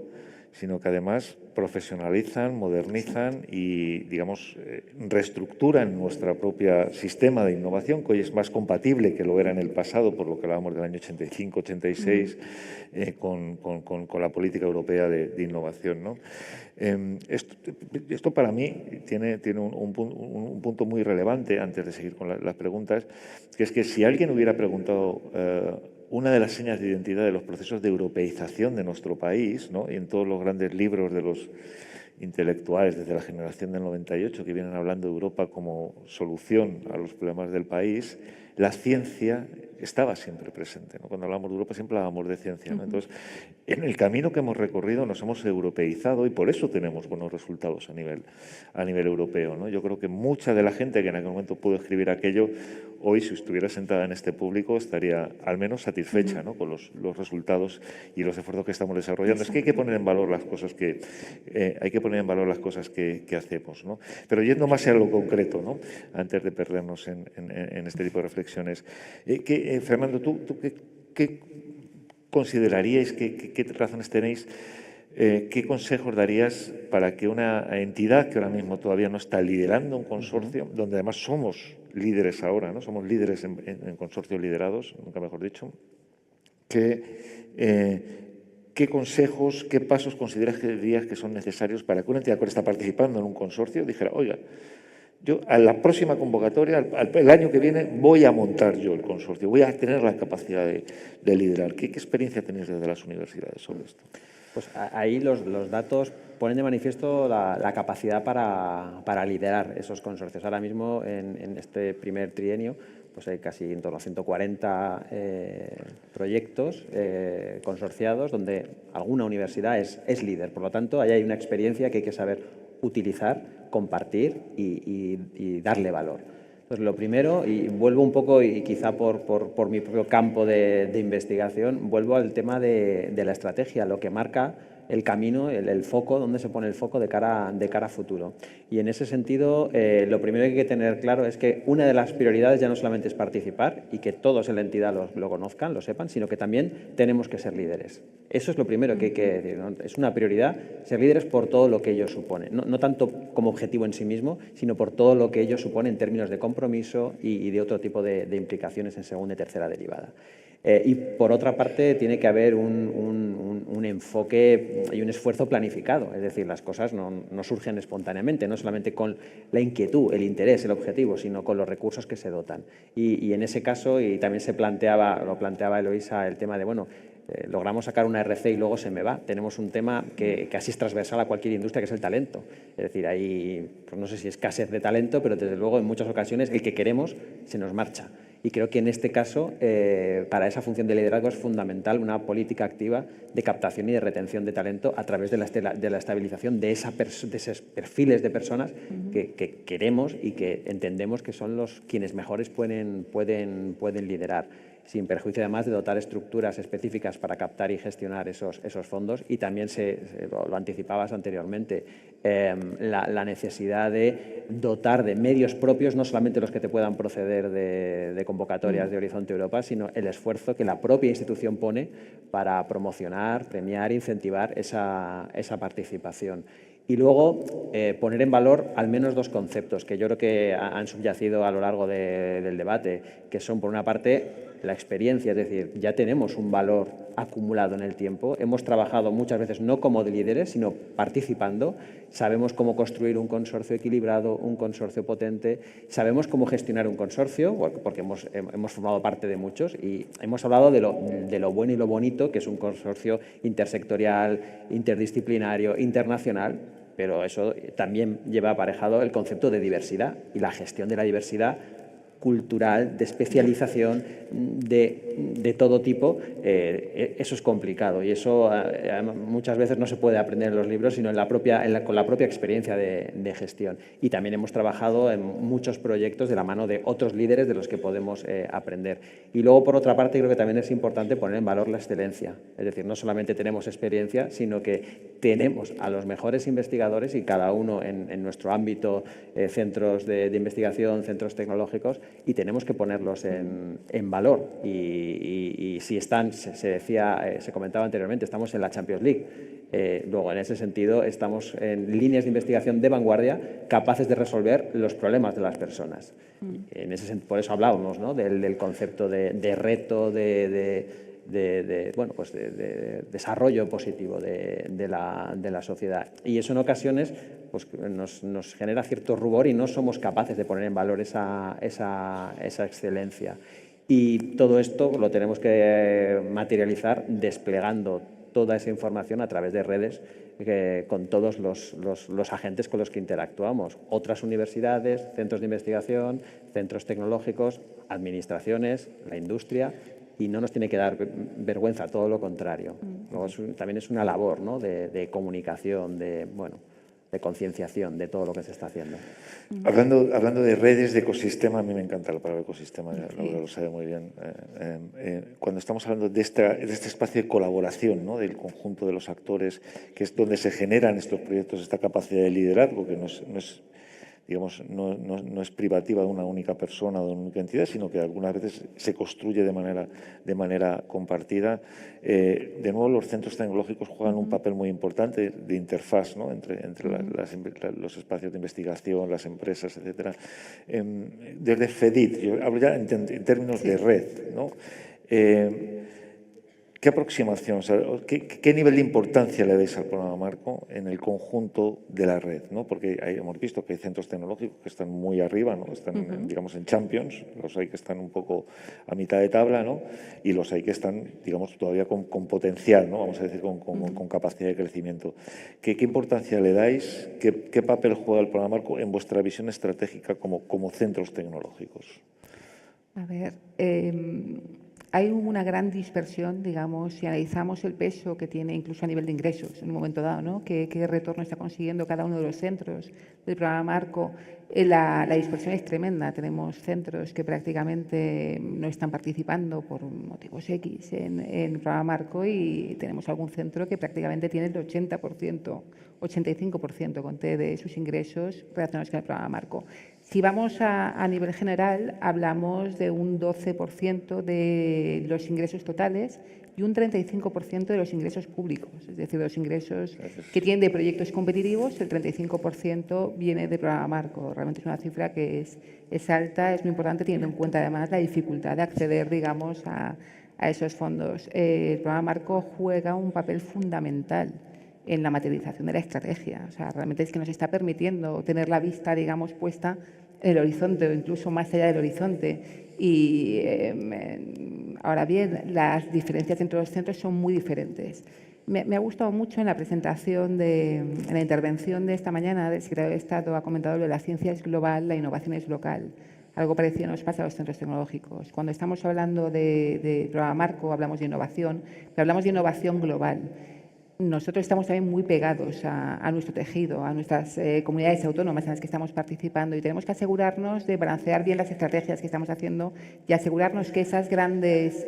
sino que además profesionalizan, modernizan y, digamos, reestructuran nuestro propio sistema de innovación, que hoy es más compatible que lo era en el pasado, por lo que hablábamos del año 85, 86, con la política europea de innovación, ¿no? Esto para mí tiene un punto muy relevante, antes de seguir con las preguntas, que es que si alguien hubiera preguntado una de las señas de identidad de los procesos de europeización de nuestro país, ¿no? Y en todos los grandes libros de los intelectuales desde la generación del 98 que vienen hablando de Europa como solución a los problemas del país, la ciencia estaba siempre presente, ¿no? Cuando hablamos de Europa siempre hablamos de ciencia, ¿no? Entonces, en el camino que hemos recorrido nos hemos europeizado y por eso tenemos buenos resultados a nivel europeo, ¿no? Yo creo que mucha de la gente que en aquel momento pudo escribir aquello, hoy si estuviera sentada en este público estaría al menos satisfecha, ¿no? Con los resultados y los esfuerzos que estamos desarrollando. Es que hay que poner en valor las cosas que hacemos, ¿no? Pero yendo más a lo concreto, ¿no? Antes de perdernos en este tipo de reflexiones. Fernando, ¿tú qué consideraríais, qué razones tenéis, qué consejos darías para que una entidad que ahora mismo todavía no está liderando un consorcio, donde además somos líderes ahora, ¿no? Somos líderes en consorcios liderados, nunca mejor dicho, ¿qué consejos, qué pasos considerarías que son necesarios para que una entidad que está participando en un consorcio dijera, oiga, yo a la próxima convocatoria, el año que viene, voy a montar yo el consorcio, voy a tener la capacidad de liderar? ¿Qué experiencia tenéis desde las universidades sobre esto? Pues ahí los datos ponen de manifiesto la capacidad para liderar esos consorcios. Ahora mismo, en este primer trienio, pues hay casi en torno a 140 proyectos consorciados donde alguna universidad es líder. Por lo tanto, ahí hay una experiencia que hay que saber utilizar, compartir y darle valor. Entonces, lo primero, y vuelvo un poco, y quizá por mi propio campo de investigación, vuelvo al tema de la estrategia, lo que marca el camino, el foco, dónde se pone el foco de cara a futuro. Y en ese sentido, lo primero que hay que tener claro es que una de las prioridades ya no solamente es participar y que todos en la entidad lo conozcan, lo sepan, sino que también tenemos que ser líderes. Eso es lo primero que hay que decir, ¿no? Es una prioridad ser líderes por todo lo que ello supone. No tanto como objetivo en sí mismo, sino por todo lo que ello supone en términos de compromiso y de otro tipo de implicaciones en segunda y tercera derivada. Y por otra parte tiene que haber un enfoque y un esfuerzo planificado, es decir, las cosas no surgen espontáneamente, no solamente con la inquietud, el interés, el objetivo, sino con los recursos que se dotan. Y en ese caso, y también lo planteaba Eloisa, el tema de, bueno, logramos sacar una RC y luego se me va. Tenemos un tema que casi es transversal a cualquier industria, que es el talento. Es decir, hay, pues no sé si escasez de talento, pero desde luego en muchas ocasiones el que queremos se nos marcha. Y creo que en este caso, para esa función de liderazgo es fundamental una política activa de captación y de retención de talento a través de la estabilización de esos perfiles de personas que queremos y que entendemos que son quienes mejores pueden liderar, sin perjuicio además de dotar estructuras específicas para captar y gestionar esos fondos. Y también lo anticipabas anteriormente, la necesidad de dotar de medios propios, no solamente los que te puedan proceder de convocatorias de Horizonte Europa, sino el esfuerzo que la propia institución pone para promocionar, premiar, incentivar esa participación. Y luego poner en valor al menos dos conceptos que yo creo que han subyacido a lo largo del debate, que son, por una parte, la experiencia, es decir, ya tenemos un valor acumulado en el tiempo, hemos trabajado muchas veces no como líderes, sino participando, sabemos cómo construir un consorcio equilibrado, un consorcio potente, sabemos cómo gestionar un consorcio, porque hemos formado parte de muchos, y hemos hablado de lo bueno y lo bonito que es un consorcio intersectorial, interdisciplinario, internacional, pero eso también lleva aparejado el concepto de diversidad y la gestión de la diversidad cultural, de especialización, de todo tipo. Eso es complicado y eso muchas veces no se puede aprender en los libros, sino con la propia experiencia de gestión. Y también hemos trabajado en muchos proyectos de la mano de otros líderes de los que podemos aprender. Y luego, por otra parte, creo que también es importante poner en valor la excelencia. Es decir, no solamente tenemos experiencia, sino que tenemos a los mejores investigadores, y cada uno en nuestro ámbito, centros de investigación, centros tecnológicos, y tenemos que ponerlos en valor. Y si están, se comentaba anteriormente, estamos en la Champions League. Luego, en ese sentido, estamos en líneas de investigación de vanguardia capaces de resolver los problemas de las personas. Por eso hablábamos, ¿no?, del concepto de reto, de desarrollo positivo de la sociedad. Y eso en ocasiones pues, nos genera cierto rubor y no somos capaces de poner en valor esa excelencia. Y todo esto lo tenemos que materializar desplegando toda esa información a través de redes con todos los agentes con los que interactuamos. Otras universidades, centros de investigación, centros tecnológicos, administraciones, la industria. Y no nos tiene que dar vergüenza, todo lo contrario. Luego también es una labor, ¿no?, de comunicación, de concienciación de todo lo que se está haciendo. Hablando de redes, de ecosistema, a mí me encanta la palabra ecosistema, Laura lo sabe muy bien. Cuando estamos hablando de este espacio de colaboración, ¿no?, del conjunto de los actores, que es donde se generan estos proyectos, esta capacidad de liderazgo, que no es privativa de una única persona o de una única entidad, sino que algunas veces se construye de manera compartida. De nuevo, los centros tecnológicos juegan un papel muy importante de interfaz, ¿no?, entre los espacios de investigación, las empresas, etcétera. Desde FEDIT, yo hablo ya en términos de red, ¿no? ¿Qué aproximación, o sea, qué nivel de importancia le dais al programa Marco en el conjunto de la red, ¿no? Porque hemos visto que hay centros tecnológicos que están muy arriba, ¿no?, están, digamos, en Champions, los hay que están un poco a mitad de tabla, ¿no?, y los hay que están, digamos, todavía con potencial, ¿no?, vamos a decir, con capacidad de crecimiento. ¿Qué importancia le dais? ¿Qué papel juega el programa Marco en vuestra visión estratégica como centros tecnológicos? A ver, hay una gran dispersión, digamos, si analizamos el peso que tiene incluso a nivel de ingresos en un momento dado, ¿no?, qué retorno está consiguiendo cada uno de los centros del programa Marco. La dispersión es tremenda. Tenemos centros que prácticamente no están participando por motivos X en el programa Marco, y tenemos algún centro que prácticamente tiene el 80%, 85% conté de sus ingresos relacionados con el programa Marco. Si vamos a nivel general, hablamos de un 12% de los ingresos totales y un 35% de los ingresos públicos, es decir, de los ingresos que tienen de proyectos competitivos, el 35% viene del programa Marco. Realmente es una cifra que es alta, es muy importante, teniendo en cuenta además la dificultad de acceder, digamos, a a esos fondos. El programa Marco juega un papel fundamental en la materialización de la estrategia. O sea, realmente es que nos está permitiendo tener la vista, digamos, puesta en el horizonte o incluso más allá del horizonte. Y ahora bien, las diferencias entre los centros son muy diferentes. Me ha gustado mucho en la presentación, en la intervención de esta mañana del secretario de Estado, ha comentado que la ciencia es global, la innovación es local. Algo parecido nos pasa a los centros tecnológicos. Cuando estamos hablando de programa Marco, hablamos de innovación, pero hablamos de innovación global. Nosotros estamos también muy pegados a nuestro tejido, a nuestras comunidades autónomas en las que estamos participando y tenemos que asegurarnos de balancear bien las estrategias que estamos haciendo y asegurarnos que esas grandes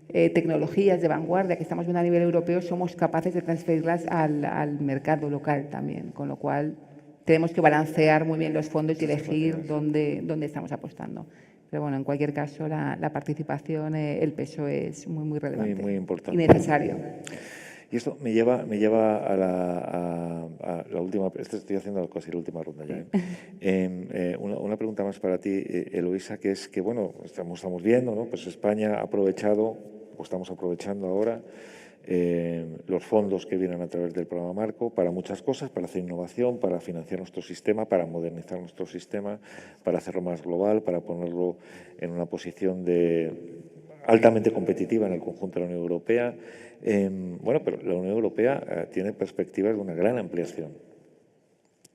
tecnologías de vanguardia que estamos viendo a nivel europeo somos capaces de transferirlas al mercado local también, con lo cual tenemos que balancear muy bien los fondos y elegir dónde estamos apostando. Pero bueno, en cualquier caso, la participación, el peso es muy relevante. Muy importante. Y necesario. Y esto me lleva a la última, estoy haciendo casi la última ronda ya. Una pregunta más para ti, Eloisa, que es que, bueno, estamos viendo, ¿no? Pues España ha aprovechado, o estamos aprovechando ahora, los fondos que vienen a través del programa Marco para muchas cosas, para hacer innovación, para financiar nuestro sistema, para modernizar nuestro sistema, para hacerlo más global, para ponerlo en una posición altamente competitiva en el conjunto de la Unión Europea. Bueno, pero la Unión Europea tiene perspectivas de una gran ampliación.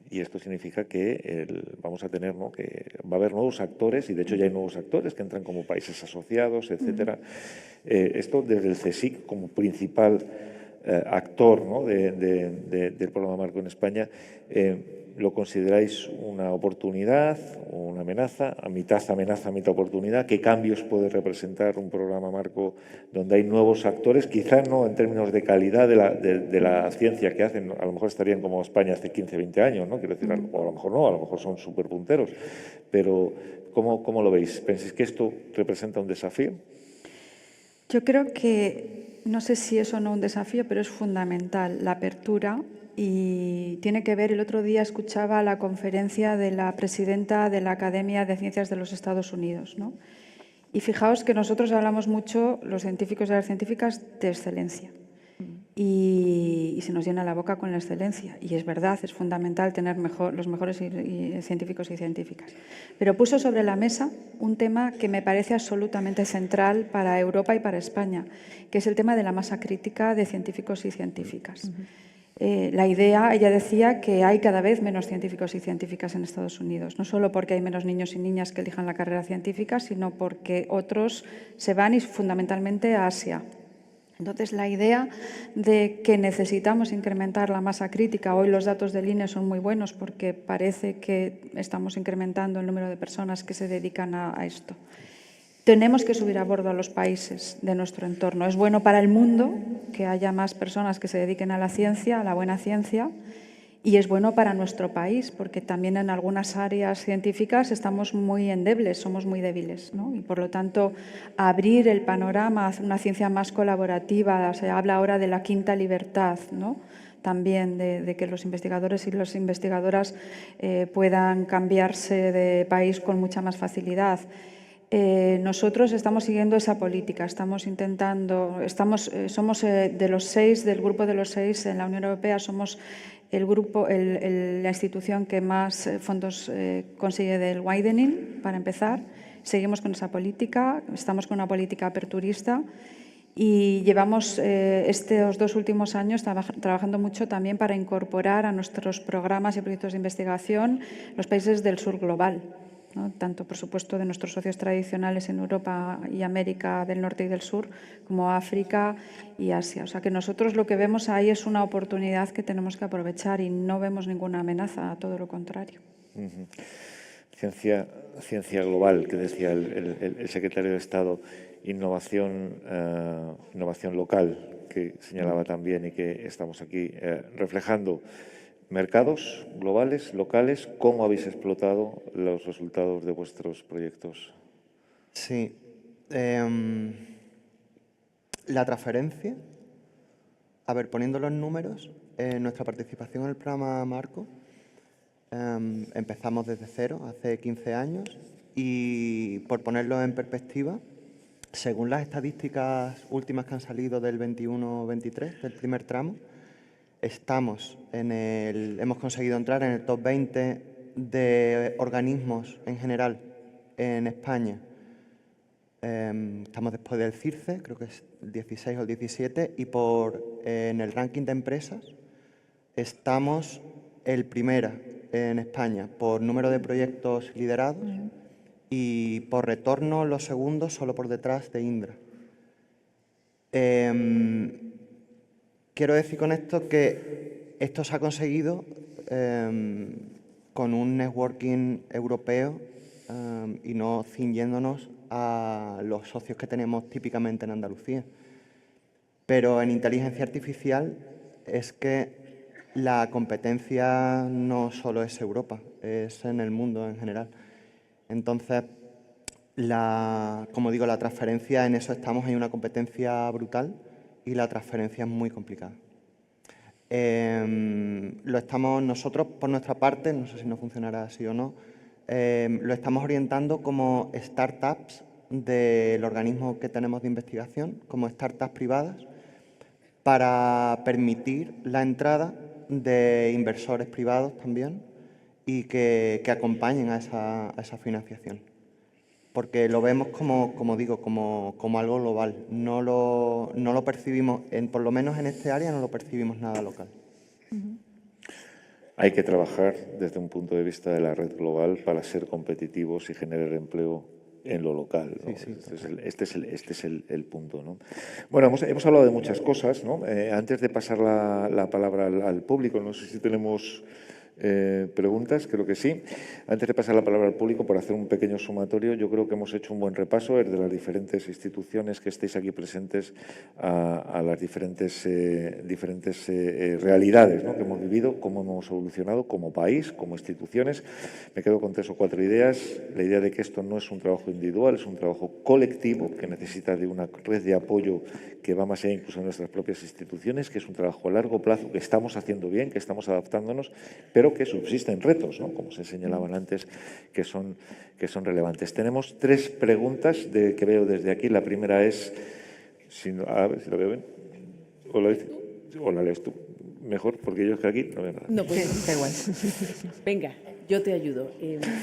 Y esto significa que vamos a tener, ¿no?, que va a haber nuevos actores, y de hecho ya hay nuevos actores que entran como países asociados, etcétera. Esto desde el CSIC como principal actor, ¿no?, del programa Marco en España, ¿lo consideráis una oportunidad o una amenaza? A mitad amenaza, mitad oportunidad. ¿Qué cambios puede representar un programa Marco donde hay nuevos actores? Quizás no en términos de calidad de la ciencia que hacen, a lo mejor estarían como España hace 15, 20 años, ¿no? Quiero decir, o a lo mejor no, a lo mejor son súper punteros. Pero, ¿cómo lo veis? ¿Pensáis que esto representa un desafío? Yo creo que, no sé si es o no un desafío, pero es fundamental la apertura. Y tiene que ver, el otro día escuchaba la conferencia de la presidenta de la Academia de Ciencias de los Estados Unidos, ¿no? Y fijaos que nosotros hablamos mucho, los científicos y las científicas, de excelencia. Y se nos llena la boca con la excelencia. Y es verdad, es fundamental tener los mejores científicos y científicas. Pero puso sobre la mesa un tema que me parece absolutamente central para Europa y para España, que es el tema de la masa crítica de científicos y científicas. La idea, ella decía que hay cada vez menos científicos y científicas en Estados Unidos, no solo porque hay menos niños y niñas que elijan la carrera científica, sino porque otros se van y fundamentalmente a Asia. Entonces, la idea de que necesitamos incrementar la masa crítica, hoy los datos del INE son muy buenos porque parece que estamos incrementando el número de personas que se dedican a esto. Tenemos que subir a bordo a los países de nuestro entorno. Es bueno para el mundo que haya más personas que se dediquen a la ciencia, a la buena ciencia, y es bueno para nuestro país, porque también en algunas áreas científicas estamos muy endebles, somos muy débiles, ¿no? Y por lo tanto, abrir el panorama a una ciencia más colaborativa, se habla ahora de la quinta libertad, ¿no? También de que los investigadores y las investigadoras puedan cambiarse de país con mucha más facilidad. Nosotros estamos siguiendo esa política, somos de los 6, del grupo de los 6 en la Unión Europea, somos la institución que más fondos consigue del widening, para empezar. Seguimos con esa política, estamos con una política aperturista y llevamos estos 2 últimos años trabajando mucho también para incorporar a nuestros programas y proyectos de investigación los países del sur global, ¿no? Tanto, por supuesto, de nuestros socios tradicionales en Europa y América del Norte y del Sur, como África y Asia. O sea, que nosotros lo que vemos ahí es una oportunidad que tenemos que aprovechar y no vemos ninguna amenaza, todo lo contrario. Ciencia global, que decía el secretario de Estado, innovación local, que señalaba también y que estamos aquí reflejando. Mercados globales, locales, ¿cómo habéis explotado los resultados de vuestros proyectos? Sí. La transferencia, a ver, poniéndolo en números, nuestra participación en el programa Marco, empezamos desde cero, hace 15 años, y por ponerlo en perspectiva, Según las estadísticas últimas que han salido del 21-23, del primer tramo, hemos conseguido entrar en el top 20 de organismos en general en España. Estamos después del CIRCE, creo que es el 16 o el 17, y en el ranking de empresas estamos el primera en España por número de proyectos liderados y por retorno los segundos solo por detrás de Indra. Quiero decir con esto que esto se ha conseguido con un networking europeo y no ciñéndonos a los socios que tenemos típicamente en Andalucía. Pero en inteligencia artificial es que la competencia no solo es Europa, es en el mundo en general. Entonces, como digo, la transferencia, en eso estamos, hay una competencia brutal y la transferencia es muy complicada. Lo estamos nosotros, por nuestra parte, no sé si no funcionará así o no, lo estamos orientando como startups del organismo que tenemos de investigación, como startups privadas, para permitir la entrada de inversores privados también y que acompañen a esa financiación. Porque lo vemos como digo, como algo global. No lo percibimos, por lo menos en este área, no lo percibimos nada local. Hay que trabajar desde un punto de vista de la red global para ser competitivos y generar empleo en lo local, ¿no? Sí, Este es el punto, ¿no? Bueno, hemos hablado de muchas cosas, ¿no? Antes de pasar la palabra al público, no sé si tenemos preguntas, creo que sí. Antes de pasar la palabra al público, por hacer un pequeño sumatorio, yo creo que hemos hecho un buen repaso desde las diferentes instituciones que estéis aquí presentes a las diferentes realidades, ¿no?, que hemos vivido, cómo hemos evolucionado como país, como instituciones. Me quedo con 3 o 4 ideas. La idea de que esto no es un trabajo individual, es un trabajo colectivo que necesita de una red de apoyo que va más allá incluso de nuestras propias instituciones, que es un trabajo a largo plazo, que estamos haciendo bien, que estamos adaptándonos, pero que subsisten retos, ¿no?, como se señalaban antes, que son relevantes. Tenemos 3 preguntas que veo desde aquí. La primera es, a ver si lo veo bien, o la lees tú mejor, porque yo es que aquí no veo nada. No, pues da igual. Venga, yo te ayudo.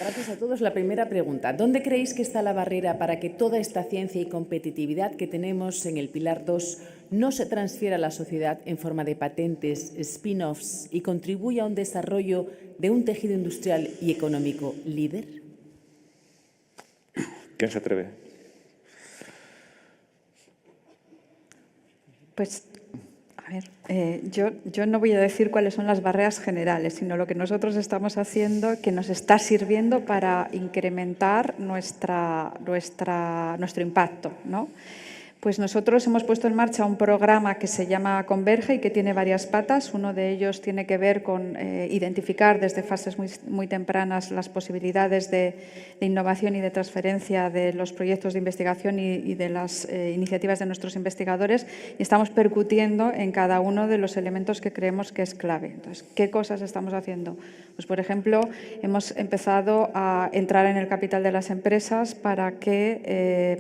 Gracias a todos. La primera pregunta. ¿Dónde creéis que está la barrera para que toda esta ciencia y competitividad que tenemos en el Pilar 2 no se transfiera a la sociedad en forma de patentes, spin-offs y contribuya a un desarrollo de un tejido industrial y económico líder? ¿Quién se atreve? Pues, a ver, yo no voy a decir cuáles son las barreras generales, sino lo que nosotros estamos haciendo, que nos está sirviendo para incrementar nuestro impacto, ¿no? Pues nosotros hemos puesto en marcha un programa que se llama Converge y que tiene varias patas. Uno de ellos tiene que ver con identificar desde fases muy tempranas las posibilidades de innovación y de transferencia de los proyectos de investigación y de las iniciativas de nuestros investigadores, y estamos percutiendo en cada uno de los elementos que creemos que es clave. Entonces, ¿qué cosas estamos haciendo? Pues, por ejemplo, hemos empezado a entrar en el capital de las empresas para que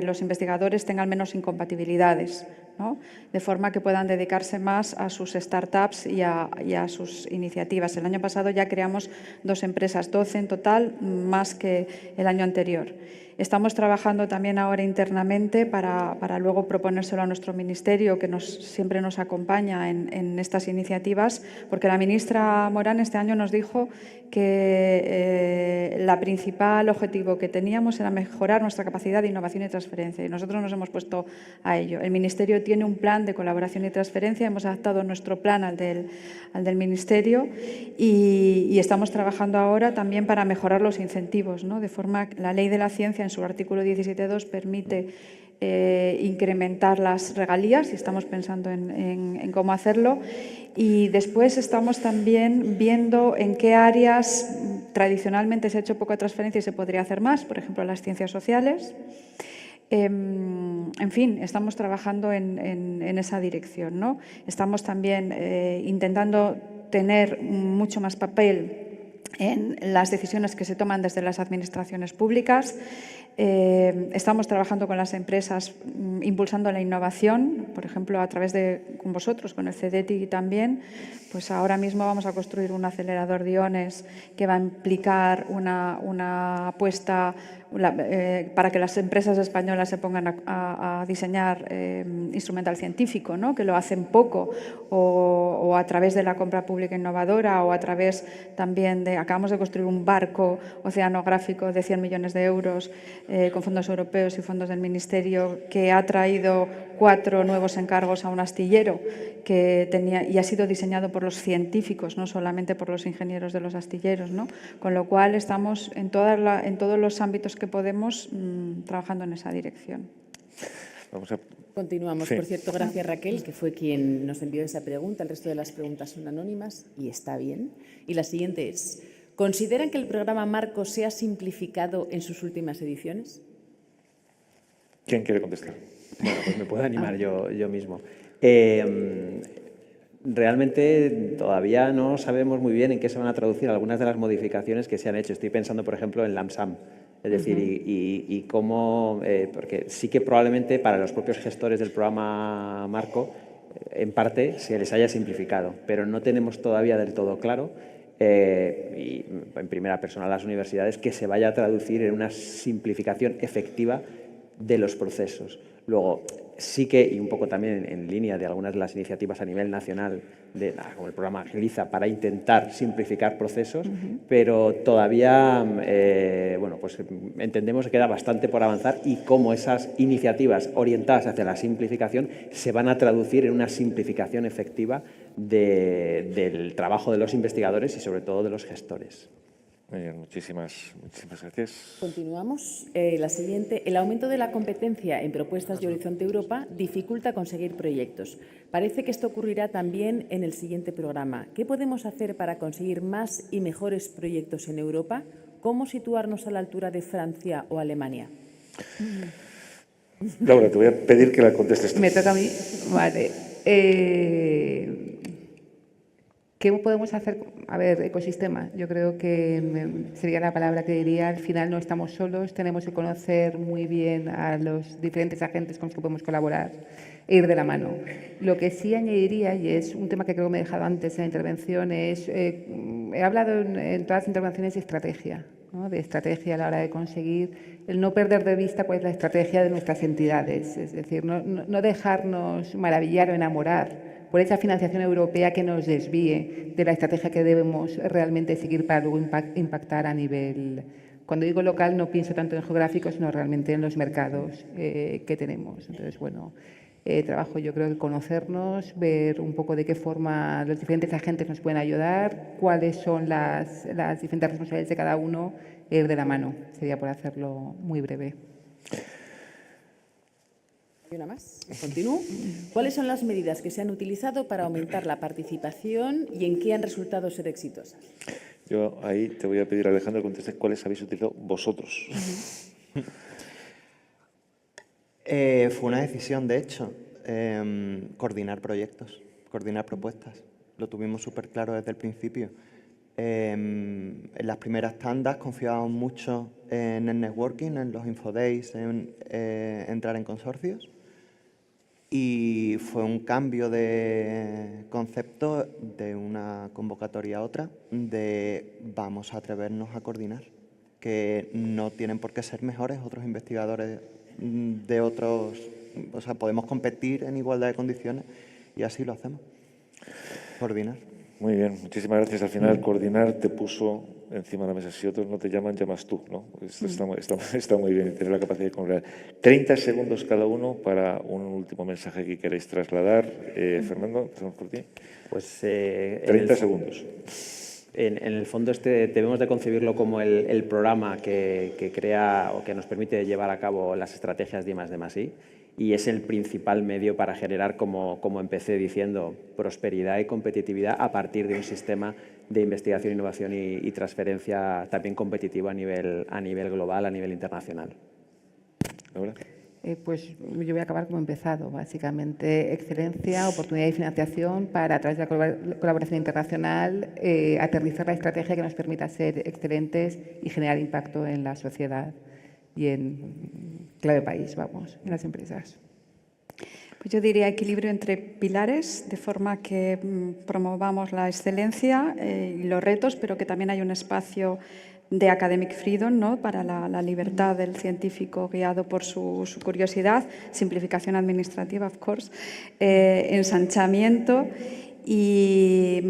los investigadores tengan menos incompatibilidades, ¿no?, de forma que puedan dedicarse más a sus startups y a sus iniciativas. El año pasado ya creamos 2 empresas, 12 en total, más que el año anterior. Estamos trabajando también ahora internamente para luego proponérselo a nuestro ministerio, que siempre nos acompaña en estas iniciativas, porque la ministra Morán este año nos dijo que el principal objetivo que teníamos era mejorar nuestra capacidad de innovación y transferencia, y nosotros nos hemos puesto a ello. El ministerio tiene un plan de colaboración y transferencia, hemos adaptado nuestro plan al del ministerio y estamos trabajando ahora también para mejorar los incentivos, ¿no?, de forma que la ley de la ciencia en su artículo 17.2 permite incrementar las regalías, y estamos pensando en cómo hacerlo. Y después estamos también viendo en qué áreas tradicionalmente se ha hecho poca transferencia y se podría hacer más, por ejemplo, las ciencias sociales. En fin, estamos trabajando en esa dirección, ¿no? Estamos también intentando tener mucho más papel en las decisiones que se toman desde las administraciones públicas. Estamos trabajando con las empresas, impulsando la innovación, por ejemplo, a través de, con vosotros, con el CDTI también. Pues ahora mismo vamos a construir un acelerador de iones que va a implicar una apuesta para que las empresas españolas se pongan a diseñar instrumental científico, ¿no? Que lo hacen poco, o a través de la compra pública innovadora, o a través también de... Acabamos de construir un barco oceanográfico de 100 millones de euros con fondos europeos y fondos del Ministerio, que ha traído 4 nuevos encargos a un astillero que tenía, y ha sido diseñado por los científicos, no solamente por los ingenieros de los astilleros, ¿no? Con lo cual estamos en todos los ámbitos que podemos trabajando en esa dirección. Continuamos. Sí. Por cierto, gracias Raquel, que fue quien nos envió esa pregunta. El resto de las preguntas son anónimas y está bien. Y la siguiente es, ¿consideran que el programa Marco se ha simplificado en sus últimas ediciones? ¿Quién quiere contestar? Bueno, pues me puedo animar yo mismo. Realmente todavía no sabemos muy bien en qué se van a traducir algunas de las modificaciones que se han hecho. Estoy pensando, por ejemplo, en LAMSAM. Es decir, y cómo, porque sí que probablemente para los propios gestores del programa Marco, en parte se les haya simplificado, pero no tenemos todavía del todo claro, y en primera persona las universidades, que se vaya a traducir en una simplificación efectiva de los procesos. Luego, sí que, y un poco también en línea de algunas de las iniciativas a nivel nacional, como el programa Agiliza, para intentar simplificar procesos, pero todavía bueno, pues entendemos que queda bastante por avanzar y cómo esas iniciativas orientadas hacia la simplificación se van a traducir en una simplificación efectiva del trabajo de los investigadores y sobre todo de los gestores. Muy bien, muchísimas gracias. Continuamos. La siguiente. El aumento de la competencia en propuestas de Horizonte Europa dificulta conseguir proyectos. Parece que esto ocurrirá también en el siguiente programa. ¿Qué podemos hacer para conseguir más y mejores proyectos en Europa? ¿Cómo situarnos a la altura de Francia o Alemania? Laura, te voy a pedir que la contestes tú. Me toca a mí. Vale. ¿Qué podemos hacer? A ver, ecosistema. Yo creo que sería la palabra que diría. Al final no estamos solos, tenemos que conocer muy bien a los diferentes agentes con los que podemos colaborar e ir de la mano. Lo que sí añadiría, y es un tema que creo que me he dejado antes en la intervención, es, he hablado en todas las intervenciones de estrategia, ¿no? De estrategia a la hora de conseguir el no perder de vista cuál es la estrategia de nuestras entidades. Es decir, no dejarnos maravillar o enamorar por esa financiación europea que nos desvíe de la estrategia que debemos realmente seguir para luego impactar a nivel... Cuando digo local no pienso tanto en geográfico, sino realmente en los mercados que tenemos. Entonces, bueno, trabajo yo creo que conocernos, ver un poco de qué forma los diferentes agentes nos pueden ayudar, cuáles son las diferentes responsabilidades de cada uno, ir de la mano. Sería por hacerlo muy breve. ¿Y una más? Continúo. ¿Cuáles son las medidas que se han utilizado para aumentar la participación y en qué han resultado ser exitosas? Yo ahí te voy a pedir, Alejandro, que contestes cuáles habéis utilizado vosotros. Fue una decisión, de hecho, coordinar proyectos, coordinar propuestas. Lo tuvimos súper claro desde el principio. En las primeras tandas confiábamos mucho en el networking, en los infodays, en entrar en consorcios. Y fue un cambio de concepto de una convocatoria a otra, de vamos a atrevernos a coordinar, que no tienen por qué ser mejores otros investigadores de otros, o sea, podemos competir en igualdad de condiciones y así lo hacemos, coordinar. Muy bien, muchísimas gracias. Al final, coordinar te puso encima de la mesa. Si otros no te llaman, llamas tú, ¿no? Esto está muy bien, tener la capacidad de coordinar. 30 segundos cada uno para un último mensaje que queréis trasladar. Fernando, empezamos por ti. Pues 30 segundos. En el fondo debemos de concebirlo como el programa que crea o que nos permite llevar a cabo las estrategias de I+D+I, y es el principal medio para generar, como empecé diciendo, prosperidad y competitividad a partir de un sistema de investigación, innovación y transferencia también competitivo a nivel global, a nivel internacional. ¿Laura? Pues yo voy a acabar como he empezado, básicamente excelencia, oportunidad y financiación para, a través de la colaboración internacional, aterrizar la estrategia que nos permita ser excelentes y generar impacto en la sociedad. y en clave país, vamos, en las empresas. Pues yo diría equilibrio entre pilares, de forma que promovamos la excelencia y los retos, pero que también hay un espacio de academic freedom, ¿no?, para la libertad del científico guiado por su curiosidad, simplificación administrativa, of course, ensanchamiento y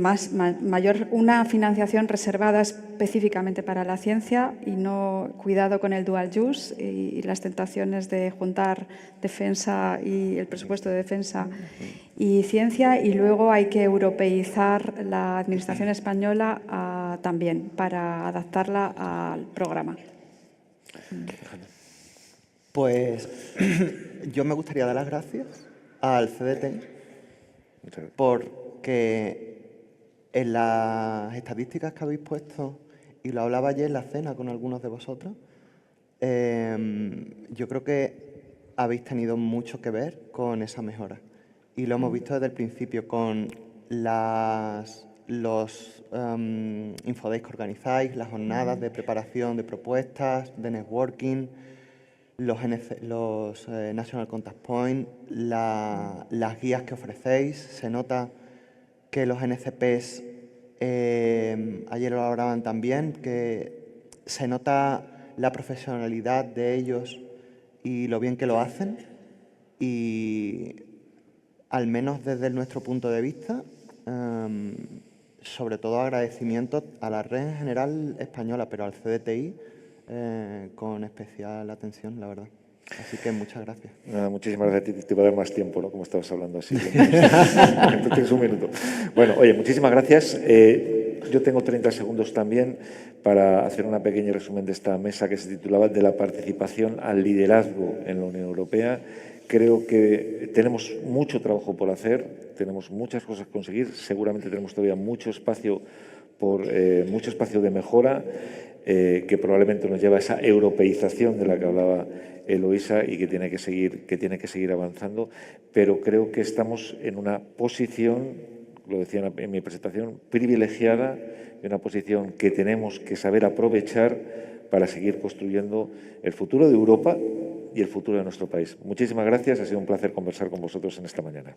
una financiación reservada específicamente para la ciencia y no cuidado con el dual use y las tentaciones de juntar defensa y el presupuesto de defensa y ciencia, y luego hay que europeizar la administración española también para adaptarla al programa. Pues yo me gustaría dar las gracias al CDT porque en las estadísticas que habéis puesto, y lo hablaba ayer en la cena con algunos de vosotros, yo creo que habéis tenido mucho que ver con esa mejora. Y lo hemos visto desde el principio con los infodays que organizáis, las jornadas de preparación de propuestas, de networking, los National Contact Point, las guías que ofrecéis. Se nota que los NCPs, ayer lo hablaban también, que se nota la profesionalidad de ellos y lo bien que lo hacen, y al menos desde nuestro punto de vista, sobre todo agradecimiento a la red en general española, pero al CDTI con especial atención, la verdad. Así que muchas gracias. Nada, muchísimas gracias. Te iba a dar más tiempo, ¿no?, como estabas hablando así. Entonces tienes un minuto. Bueno, oye, muchísimas gracias. Yo tengo 30 segundos también para hacer una pequeña resumen de esta mesa que se titulaba de la participación al liderazgo en la Unión Europea. Creo que tenemos mucho trabajo por hacer, tenemos muchas cosas que conseguir, seguramente tenemos todavía mucho espacio de mejora, que probablemente nos lleva a esa europeización de la que hablaba Eloísa y que tiene que seguir avanzando, pero creo que estamos en una posición, lo decía en mi presentación, privilegiada, en una posición que tenemos que saber aprovechar para seguir construyendo el futuro de Europa y el futuro de nuestro país. Muchísimas gracias, ha sido un placer conversar con vosotros en esta mañana.